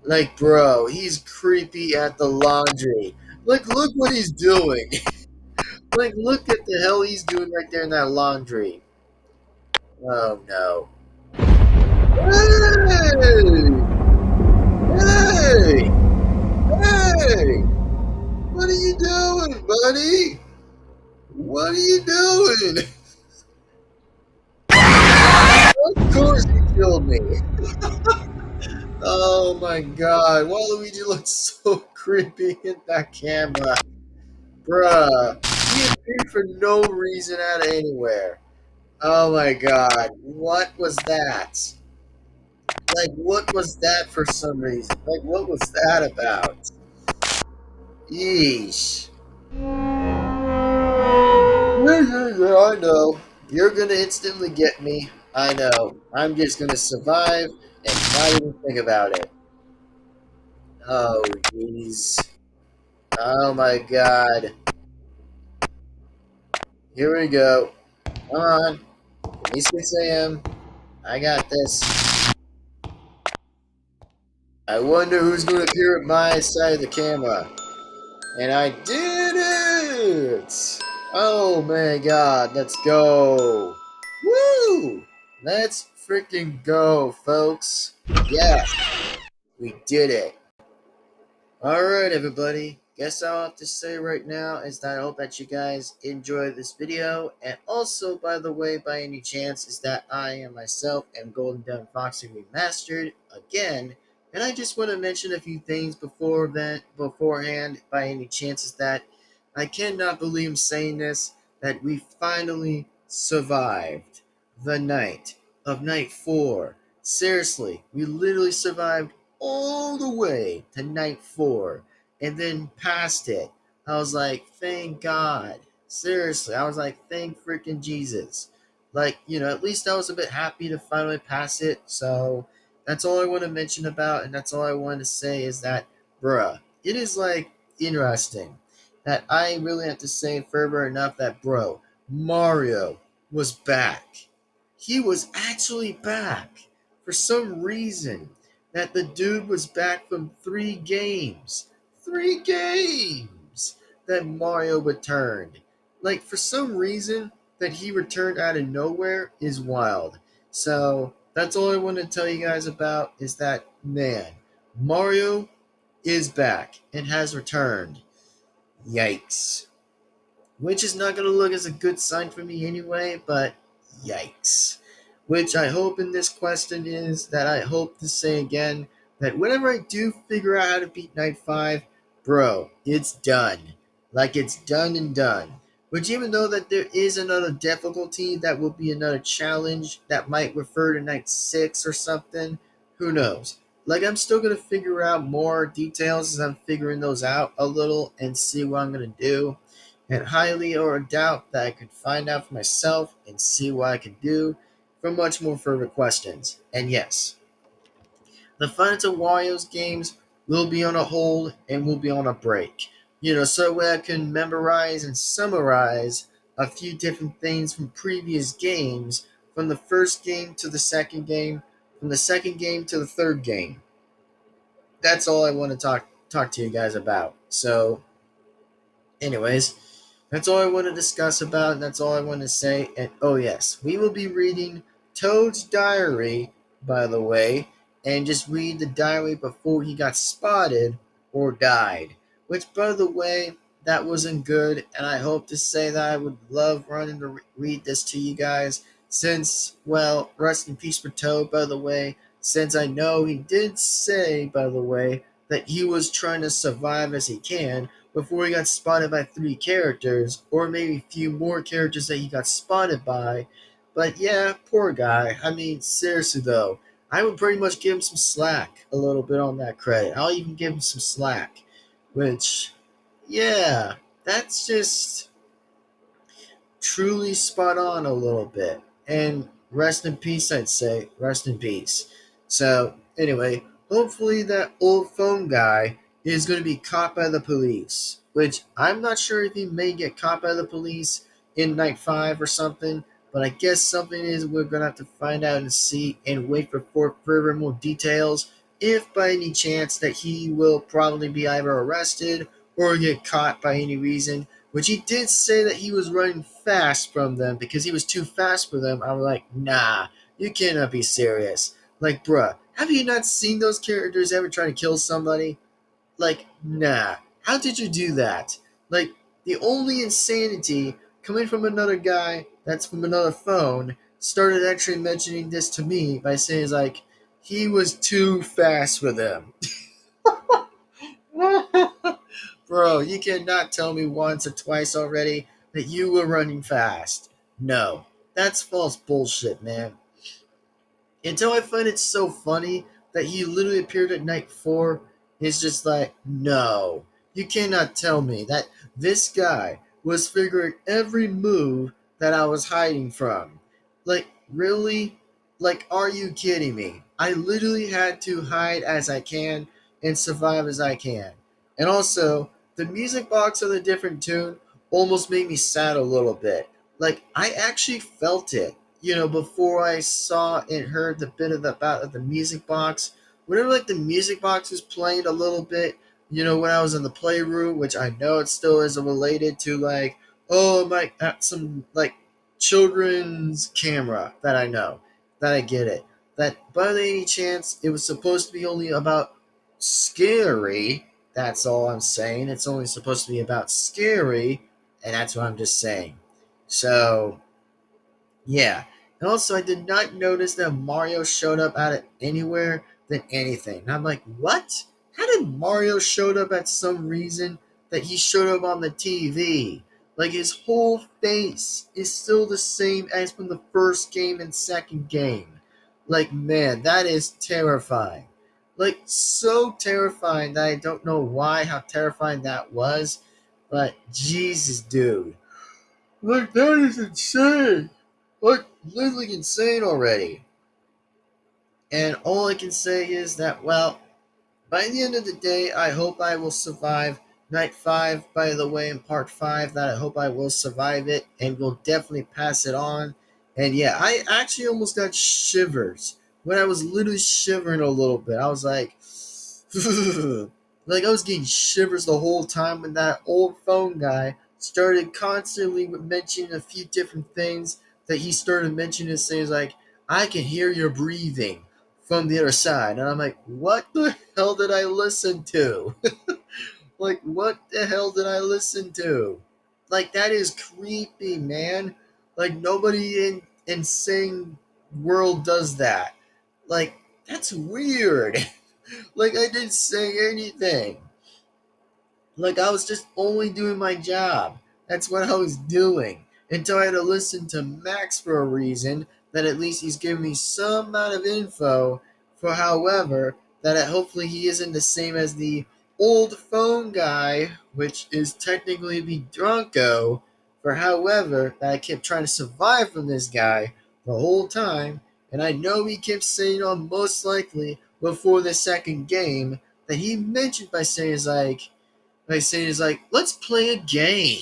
Like bro, he's creepy at the laundry. Like look what he's doing. Like look at the hell he's doing right there in that laundry. Oh no. Hey! Hey! Hey! What are you doing, buddy? What are you doing? Of course you killed me. Oh my god. Waluigi looks so creepy in that camera. Bruh. He appeared for no reason out of anywhere. Oh my god. What was that? Like, what was that for some reason? Like, what was that about? Yeesh. Yeah, I know. You're gonna instantly get me. I know. I'm just gonna survive and not even think about it. Oh, jeez. Oh my god. Here we go. Come on. Give me 6 a.m. I got this. I wonder who's gonna appear at my side of the camera. And I did it! Oh my god, let's go! Woo! Let's freaking go, folks. Yeah, we did it. Alright, everybody. guess all I have to say right now is that I hope that you guys enjoy this video. And also, by the way, by any chance, is that I am myself am Golden Devin-Foxy Remastered again. And I just want to mention a few things beforehand, by any chances that I cannot believe I'm saying this, that we finally survived the night of night 4. Seriously, we literally survived all the way to night 4 and then past it. I was like, thank God. Seriously, I was like, thank freaking Jesus. Like, at least I was a bit happy to finally pass it. So that's all I want to mention about, and that's all I want to say is that, bruh, it is like interesting that I really have to say further enough that, bro, Mario was back. He was actually back for some reason. That the dude was back from 3 games. 3 games that Mario returned. Like, for some reason, that he returned out of nowhere is wild. So, that's all I want to tell you guys about is that, man, Mario is back and has returned. Yikes. Which is not going to look as a good sign for me anyway, but yikes. Which I hope in this question is that I hope to say again that whenever I do figure out how to beat Night 5, bro, it's done. Like, it's done and done. Which, even though that there is another difficulty that will be another challenge that might refer to Night 6 or something, who knows? Like, I'm still going to figure out more details as I'm figuring those out a little and see what I'm going to do, and highly or doubt that I could find out for myself and see what I could do for much more further questions. And yes, the Final Wario's games will be on a hold and will be on a break. So where I can memorize and summarize a few different things from previous games, from the first game to the second game, from the second game to the third game. That's all I want to talk to you guys about. So, anyways, that's all I want to discuss about, and that's all I want to say. And oh yes, we will be reading Toad's diary, by the way, and just read the diary before he got spotted or died. Which, by the way, that wasn't good, and I hope to say that I would love running to read this to you guys. Since, well, rest in peace for Toad, by the way. Since I know he did say, by the way, that he was trying to survive as he can before he got spotted by 3 characters, or maybe a few more characters that he got spotted by. But yeah, poor guy. I mean, seriously though, I would pretty much give him some slack a little bit on that credit. I'll even give him some slack. Which, yeah, that's just truly spot on a little bit. And rest in peace, I'd say. Rest in peace. So, anyway, hopefully that old phone guy is going to be caught by the police. Which I'm not sure if he may get caught by the police in Night 5 or something. But I guess something is we're going to have to find out and see and wait for further more details. If by any chance that he will probably be either arrested or get caught by any reason, which he did say that he was running fast from them because he was too fast for them. I was like, nah, you cannot be serious. Like, bruh, have you not seen those characters ever try to kill somebody? Like, nah. How did you do that? Like, the only insanity coming from another guy that's from another phone started actually mentioning this to me by saying, like, he was too fast for them. Bro, you cannot tell me once or twice already that you were running fast. No, that's false bullshit, man. Until I find it so funny that he literally appeared at night 4, it's just like, no, you cannot tell me that this guy was figuring every move that I was hiding from. Like, really? Like, are you kidding me? I literally had to hide as I can and survive as I can. And also, the music box on a different tune almost made me sad a little bit. Like, I actually felt it, before I saw and heard the bit of about the music box. Whenever like the music box was playing a little bit, when I was in the playroom, which I know it still is related to like, oh my, some like children's camera that I know, that I get it. That by any chance it was supposed to be only about scary, That's all I'm saying. It's only supposed to be about scary, and that's what I'm just saying. So, yeah. And also, I did not notice that Mario showed up out of anywhere than anything. And I'm like, what? How did Mario showed up at some reason that he showed up on the TV? Like his whole face is still the same as from the first game and second game. Like, man, that is terrifying. Like, so terrifying that I don't know why, how terrifying that was. But, Jesus, dude. Like, that is insane. Like, literally insane already. And all I can say is that, well, by the end of the day, I hope I will survive night 5, by the way, in part 5, that I hope I will survive it and will definitely pass it on. And yeah, I actually almost got shivers when I was literally shivering a little bit. I was like, like I was getting shivers the whole time when that old phone guy started constantly mentioning a few different things that he started mentioning and saying like, I can hear your breathing from the other side. And I'm like, what the hell did I listen to? Like, what the hell did I listen to? Like, that is creepy, man. Like, nobody in insane world does that. Like, that's weird. Like, I didn't say anything. Like I was just only doing my job. That's what I was doing. Until I had to listen to Max for a reason that at least he's giving me some amount of info for however that hopefully he isn't the same as the old phone guy, which is technically the Drunko, for however that I kept trying to survive from this guy the whole time. And I know he kept saying on most likely before the second game that he mentioned by saying is like, let's play a game.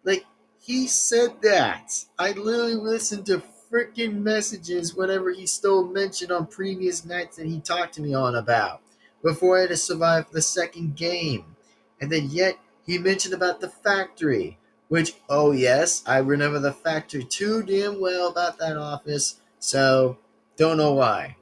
Like, he said that. I literally listened to freaking messages whenever he still mentioned on previous nights that he talked to me on about before I had to survive the second game. And then yet, he mentioned about the factory, which, oh yes, I remember the factory too damn well about that office, so don't know why.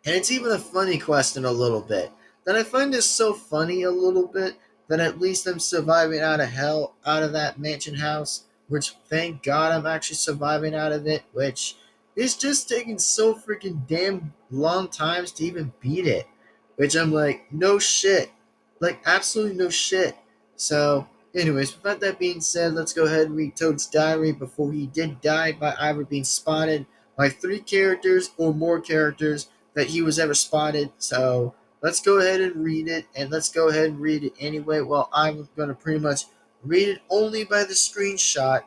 And it's even a funny question a little bit. That I find this so funny a little bit that at least I'm surviving out of hell, out of that mansion house, which thank God I'm actually surviving out of it, which is just taking so freaking damn long times to even beat it. Which I'm like, no shit. Like, absolutely no shit. So, anyways, without that being said, let's go ahead and read Toad's diary before he did die by either being spotted by 3 characters or more characters that he was ever spotted. So let's go ahead and read it, and let's go ahead and read it anyway. Well, I'm going to pretty much read it only by the screenshot,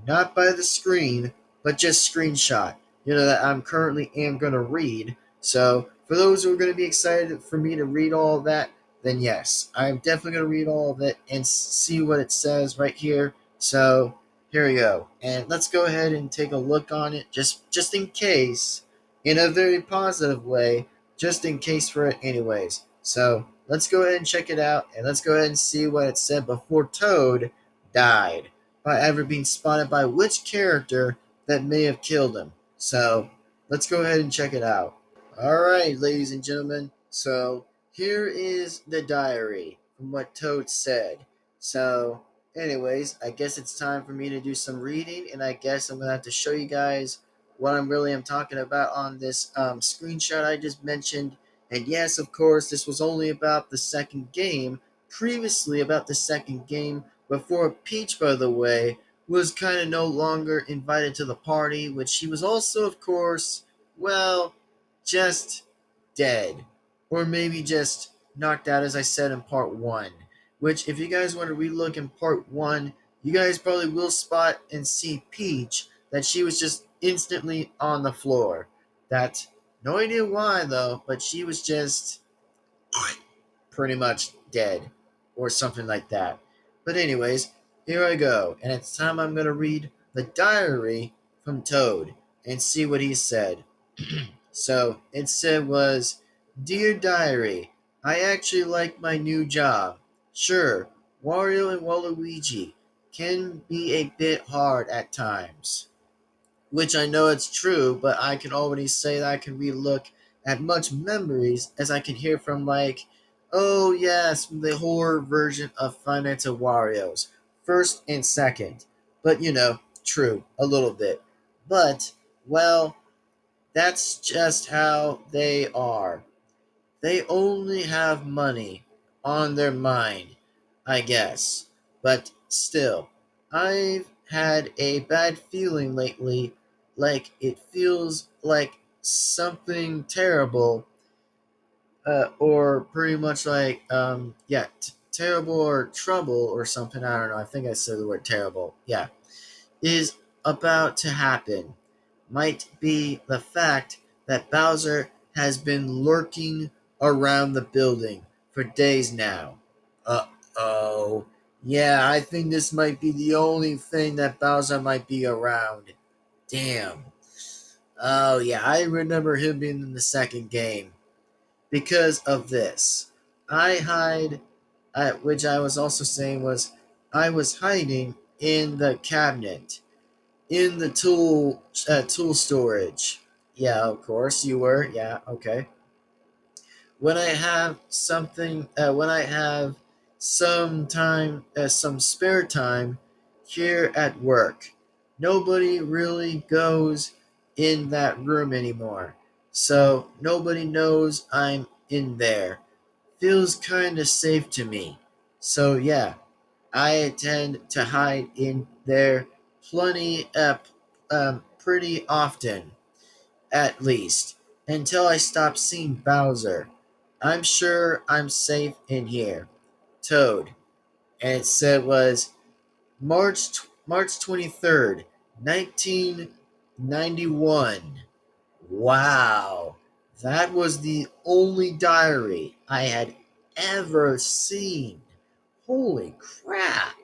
not by the screen, but just screenshot. That I'm currently am going to read. So for those who are going to be excited for me to read all of that, then yes, I'm definitely going to read all of it and see what it says right here. So here we go, and let's go ahead and take a look on it, just in case, in a very positive way, just in case for it anyways. So let's go ahead and check it out, and let's go ahead and see what it said before Toad died by ever being spotted by which character that may have killed him. So let's go ahead and check it out. All right, ladies and gentlemen. So here is the diary from what Toad said. So, anyways, I guess it's time for me to do some reading, and I guess I'm gonna have to show you guys what I'm really am talking about on this screenshot I just mentioned. And yes, of course, this was only about the second game. Previously, about the second game, before Peach, by the way, was kind of no longer invited to the party, which she was also, of course, well, just dead. Or maybe just knocked out, as I said in part 1. Which, if you guys want to relook in part 1, you guys probably will spot and see Peach, that she was just instantly on the floor. That, no idea why though, but she was just pretty much dead. Or something like that. But anyways, here I go. And it's time I'm going to read the diary from Toad and see what he said. So it said was, Dear Diary, I actually like my new job. Sure, Wario and Waluigi can be a bit hard at times. Which I know it's true, but I can already say that I can relook at much memories as I can hear from like Oh yes, the horror version of Five Nights at Wario's. First and second. But true, a little bit. But, well, that's just how they are. They only have money on their mind, I guess. But still, I've had a bad feeling lately, like it feels like something terrible, or pretty much like, yeah, terrible or trouble or something. I don't know. I think I said the word terrible. Yeah, is about to happen. Might be the fact that Bowser has been lurking around the building for days now. Uh oh. Yeah, I think this might be the only thing that Bowser might be around. Damn. Oh, yeah, I remember him being in the second game because of this. I hide, which I was also saying was, I was hiding in the cabinet in the tool storage. Yeah, of course you were. Yeah, okay. When I have something, when I have some time, some spare time here at work, nobody really goes in that room anymore. So nobody knows I'm in there. Feels kind of safe to me. So yeah, I tend to hide in there pretty often, at least, until I stop seeing Bowser. I'm sure I'm safe in here. Toad. And it said was March 23rd, 1991. Wow. That was the only diary I had ever seen. Holy crap.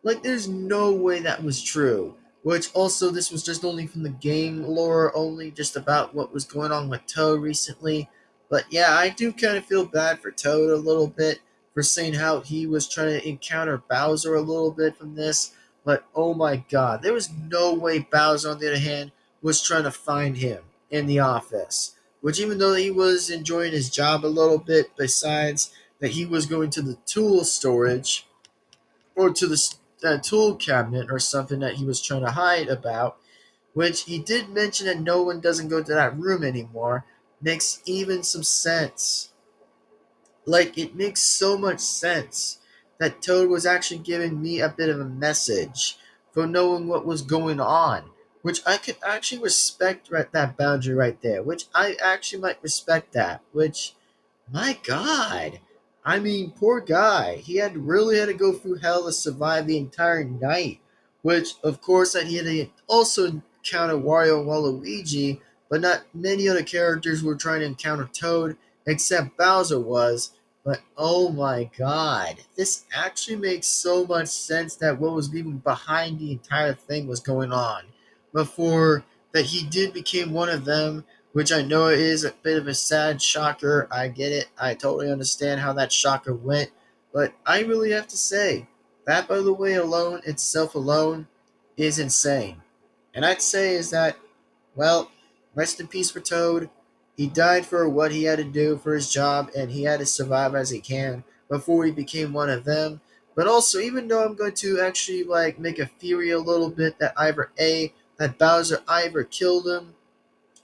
Like, there's no way that was true. Which also, this was just only from the game lore, only just about what was going on with Toad recently. But yeah, I do kind of feel bad for Toad a little bit for saying how he was trying to encounter Bowser a little bit from this. But oh my god, there was no way Bowser, on the other hand, was trying to find him in the office. Which, even though he was enjoying his job a little bit, besides that he was going to the tool storage or to the tool cabinet or something that he was trying to hide about, which he did mention that no one doesn't go to that room anymore, makes even some sense. Like, it makes so much sense that Toad was actually giving me a bit of a message for knowing what was going on, which I could actually respect that boundary right there, which I actually might respect that, which my God. I mean, poor guy. He really had to go through hell to survive the entire night. Which, of course, that he had to also encounter Wario and Waluigi, but not many other characters were trying to encounter Toad, except Bowser was. But oh my god, this actually makes so much sense that what was even behind the entire thing was going on. Before that he did become one of them, which I know is a bit of a sad shocker. I get it. I totally understand how that shocker went. But I really have to say, that, by the way, alone, itself alone, is insane. And I'd say is that, well, rest in peace for Toad. He died for what he had to do for his job, and he had to survive as he can before he became one of them. But also, even though I'm going to actually like make a theory a little bit that that Bowser either killed him,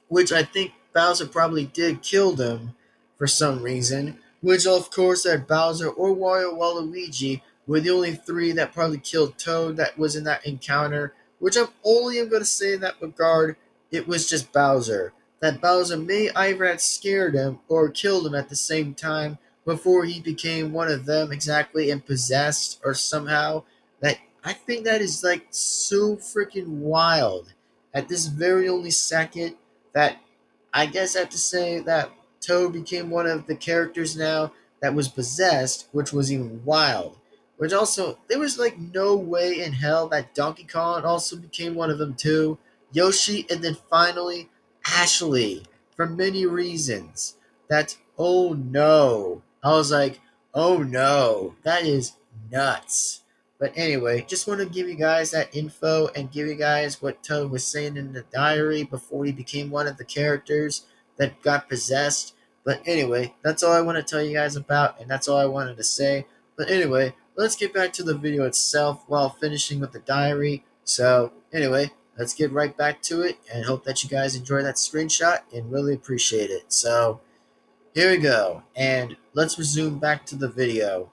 which I think Bowser probably did kill them for some reason, which of course that Bowser or Wario Waluigi were the only three that probably killed Toad that was in that encounter, which I'm going to say in that regard, it was just Bowser. That Bowser may either have scared him or killed him at the same time before he became one of them exactly and possessed or somehow. That I think that is like so freaking wild at this very only second that I guess I have to say that Toad became one of the characters now that was possessed, which was even wild. Which also, there was like no way in hell that Donkey Kong also became one of them too. Yoshi, and then finally Ashley, for many reasons. That, oh no. I was like, oh no, that is nuts. But anyway, just want to give you guys that info and give you guys what Toad was saying in the diary before he became one of the characters that got possessed. But anyway, that's all I want to tell you guys about, and that's all I wanted to say. But anyway, let's get back to the video itself while finishing with the diary. So anyway, let's get right back to it, and hope that you guys enjoy that screenshot and really appreciate it. So here we go, and let's resume back to the video.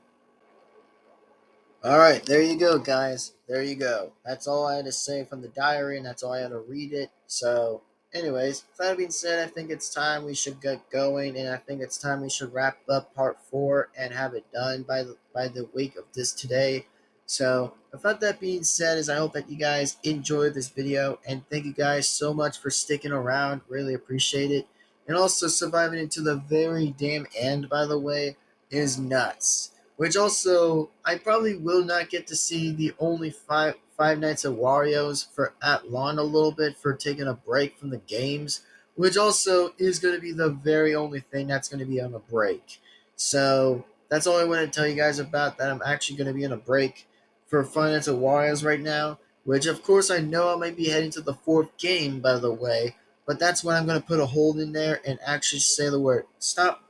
All right, there you go, guys. There you go. That's all I had to say from the diary, and that's all I had to read it. So, anyways, that being said, I think it's time we should get going, and I think it's time we should wrap up part 4 and have it done by the week of this today. So, without that being said, is I hope that you guys enjoyed this video, and thank you guys so much for sticking around. Really appreciate it, and also surviving into the very damn end. By the way, is nuts. Which also, I probably will not get to see the only five nights of Wario's for at lawn a little bit for taking a break from the games, which also is going to be the very only thing that's going to be on a break. So that's all I want to tell you guys about that. I'm actually going to be on a break for Five Nights at Wario's right now, which of course I know I might be heading to the 4th game, by the way, but that's when I'm going to put a hold in there and actually say the word stop.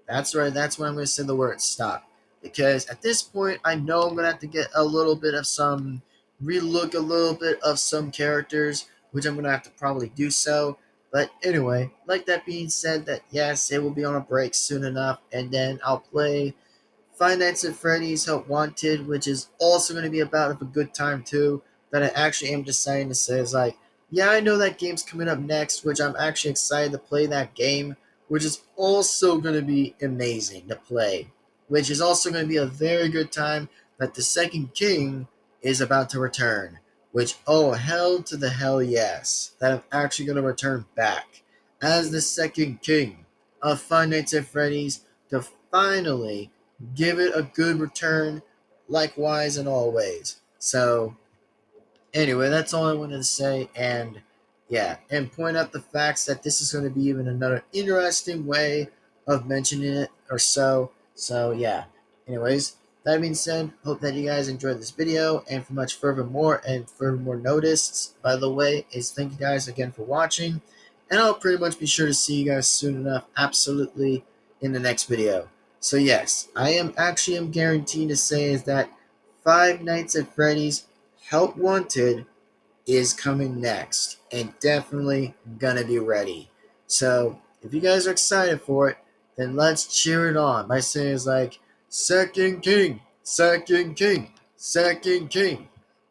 That's right, that's when I'm going to say the word stop. Because at this point, I know I'm going to have to get a little bit of some, relook a little bit of some characters, which I'm going to have to probably do so. But anyway, like that being said, that yes, it will be on a break soon enough, and then I'll play Five Nights at Freddy's Help Wanted, which is also going to be about a good time too. That I actually am deciding to say is like, yeah, I know that game's coming up next, which I'm actually excited to play that game, which is also going to be amazing to play, which is also going to be a very good time that the second king is about to return. Which, oh, hell to the hell yes, that I'm actually going to return back as the second king of Five Nights at Freddy's to finally give it a good return, likewise and always. So, anyway, that's all I wanted to say, and yeah, and point out the facts that this is going to be even another interesting way of mentioning it or so. So, yeah. Anyways, that being said, hope that you guys enjoyed this video, and for much furthermore noticed, by the way, is thank you guys again for watching, and I'll pretty much be sure to see you guys soon enough, absolutely, in the next video. So yes, I am guaranteed to say is that Five Nights at Freddy's Help Wanted is coming next, and definitely gonna be ready. So if you guys are excited for it, then let's cheer it on by saying it's like second king, second king, second king.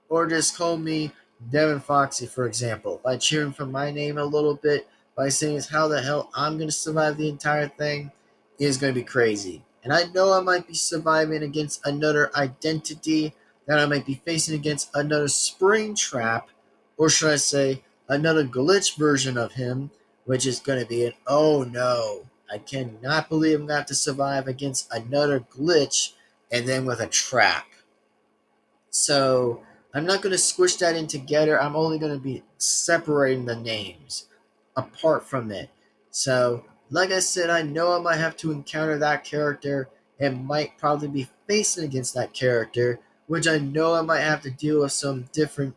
Or just call me Devin-Foxy, for example, by cheering for my name a little bit, by saying it's how the hell I'm gonna survive the entire thing is gonna be crazy. And I know I might be surviving against another identity, that I might be facing against another spring trap, or should I say, another glitch version of him, which is going to be an oh no. I cannot believe I'm going to have to survive against another glitch and then with a trap. So I'm not going to squish that in together. I'm only going to be separating the names apart from it. So, like I said, I know I might have to encounter that character and might probably be facing against that character, which I know I might have to deal with some different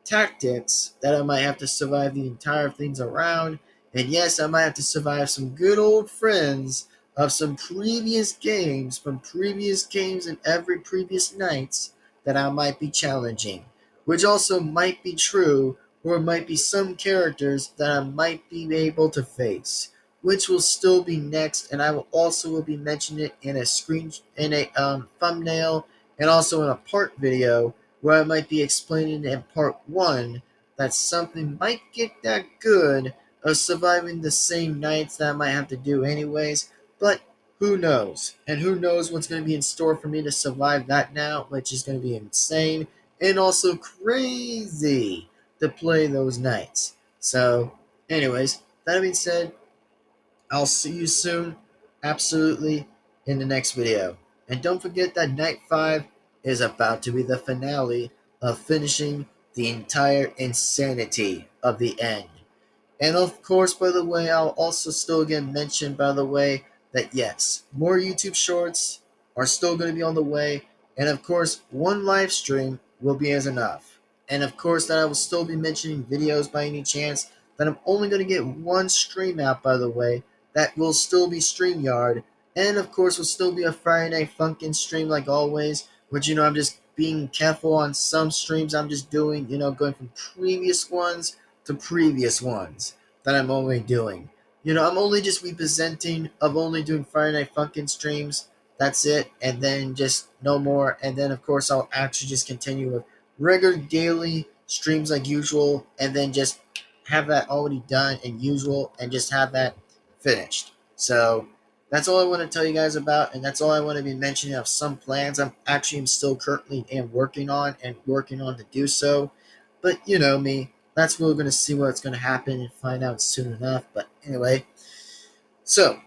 tactics that I might have to survive the entire things around. And yes, I might have to survive some good old friends of some previous games from previous games and every previous nights that I might be challenging, which also might be true, or it might be some characters that I might be able to face, which will still be next, and I will also will be mentioning it in a thumbnail, and also in a part video where I might be explaining in part 1 that something might get that good of surviving the same nights that I might have to do anyways, but who knows? And who knows what's going to be in store for me to survive that now, which is going to be insane and also crazy to play those nights. So, anyways, that being said, I'll see you soon, absolutely, in the next video. And don't forget that Night 5 is about to be the finale of finishing the entire insanity of the end. And of course, by the way, I'll also still again mention, by the way, that yes, more YouTube shorts are still going to be on the way. And of course, one live stream will be as enough. And of course, that I will still be mentioning videos by any chance, that I'm only going to get one stream out, by the way, that will still be StreamYard. And of course, will still be a Friday Night Funkin' stream like always. Which, I'm just being careful on some streams I'm just doing, going from previous ones to previous ones that I'm only doing. I'm only just representing of only doing Friday Night Funkin' streams. That's it. And then just no more. And then, of course, I'll actually just continue with regular daily streams like usual. And then just have that already done and usual. And just have that finished. So that's all I want to tell you guys about, and that's all I want to be mentioning of some plans I'm still currently am working on to do so. But you know me, that's what we're going to see what's going to happen and find out soon enough. But anyway, so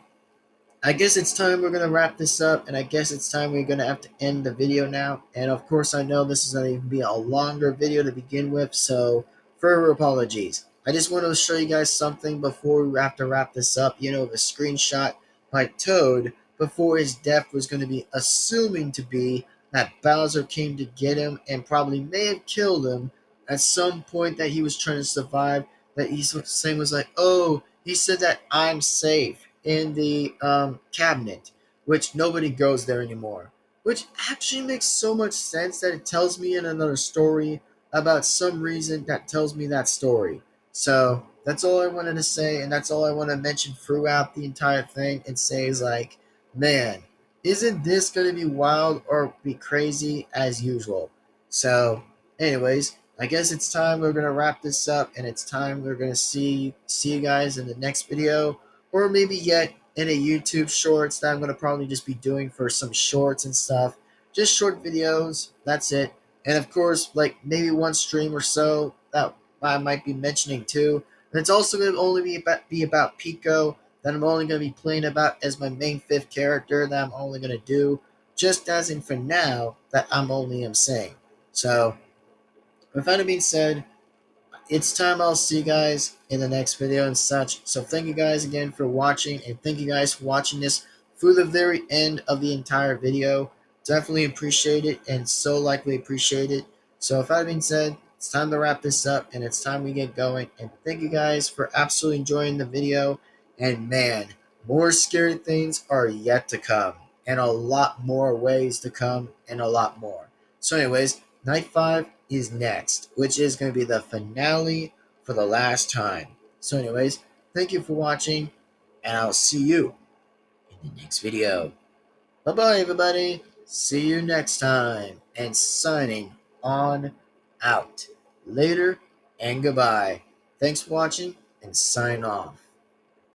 I guess it's time we're going to wrap this up, and I guess it's time we're going to have to end the video now. And of course, I know this is going to be a longer video to begin with, so further apologies. I just want to show you guys something before we have to wrap this up. The screenshot by Toad before his death was going to be assuming to be that Bowser came to get him and probably may have killed him at some point that he was trying to survive. That he's saying was like, oh, he said that I'm safe in the cabinet, which nobody goes there anymore. Which actually makes so much sense that it tells me in another story about some reason that tells me that story. So that's all I wanted to say, and that's all I want to mention throughout the entire thing and say is like, man, isn't this going to be wild or be crazy as usual? So, anyways, I guess it's time we're going to wrap this up, and it's time we're going to see you guys in the next video, or maybe yet in a YouTube shorts that I'm going to probably just be doing for some shorts and stuff. Just short videos, that's it. And of course, like maybe one stream or so that I might be mentioning too. And it's also going to only be about Pico, that I'm only going to be playing about as my main fifth character that I'm only going to do, just as in for now, that I'm only am saying. So, with that being said, it's time I'll see you guys in the next video and such. So thank you guys again for watching, and thank you guys for watching this through the very end of the entire video. Definitely appreciate it, and so likely appreciate it. So with that being said, it's time to wrap this up, and it's time we get going. And thank you guys for absolutely enjoying the video. And man, more scary things are yet to come, and a lot more ways to come, and a lot more. So anyways, Night 5 is next, which is going to be the finale for the last time. So anyways, thank you for watching, and I'll see you in the next video. Bye-bye, everybody. See you next time. And signing on out. Later and goodbye. Thanks for watching, and sign off.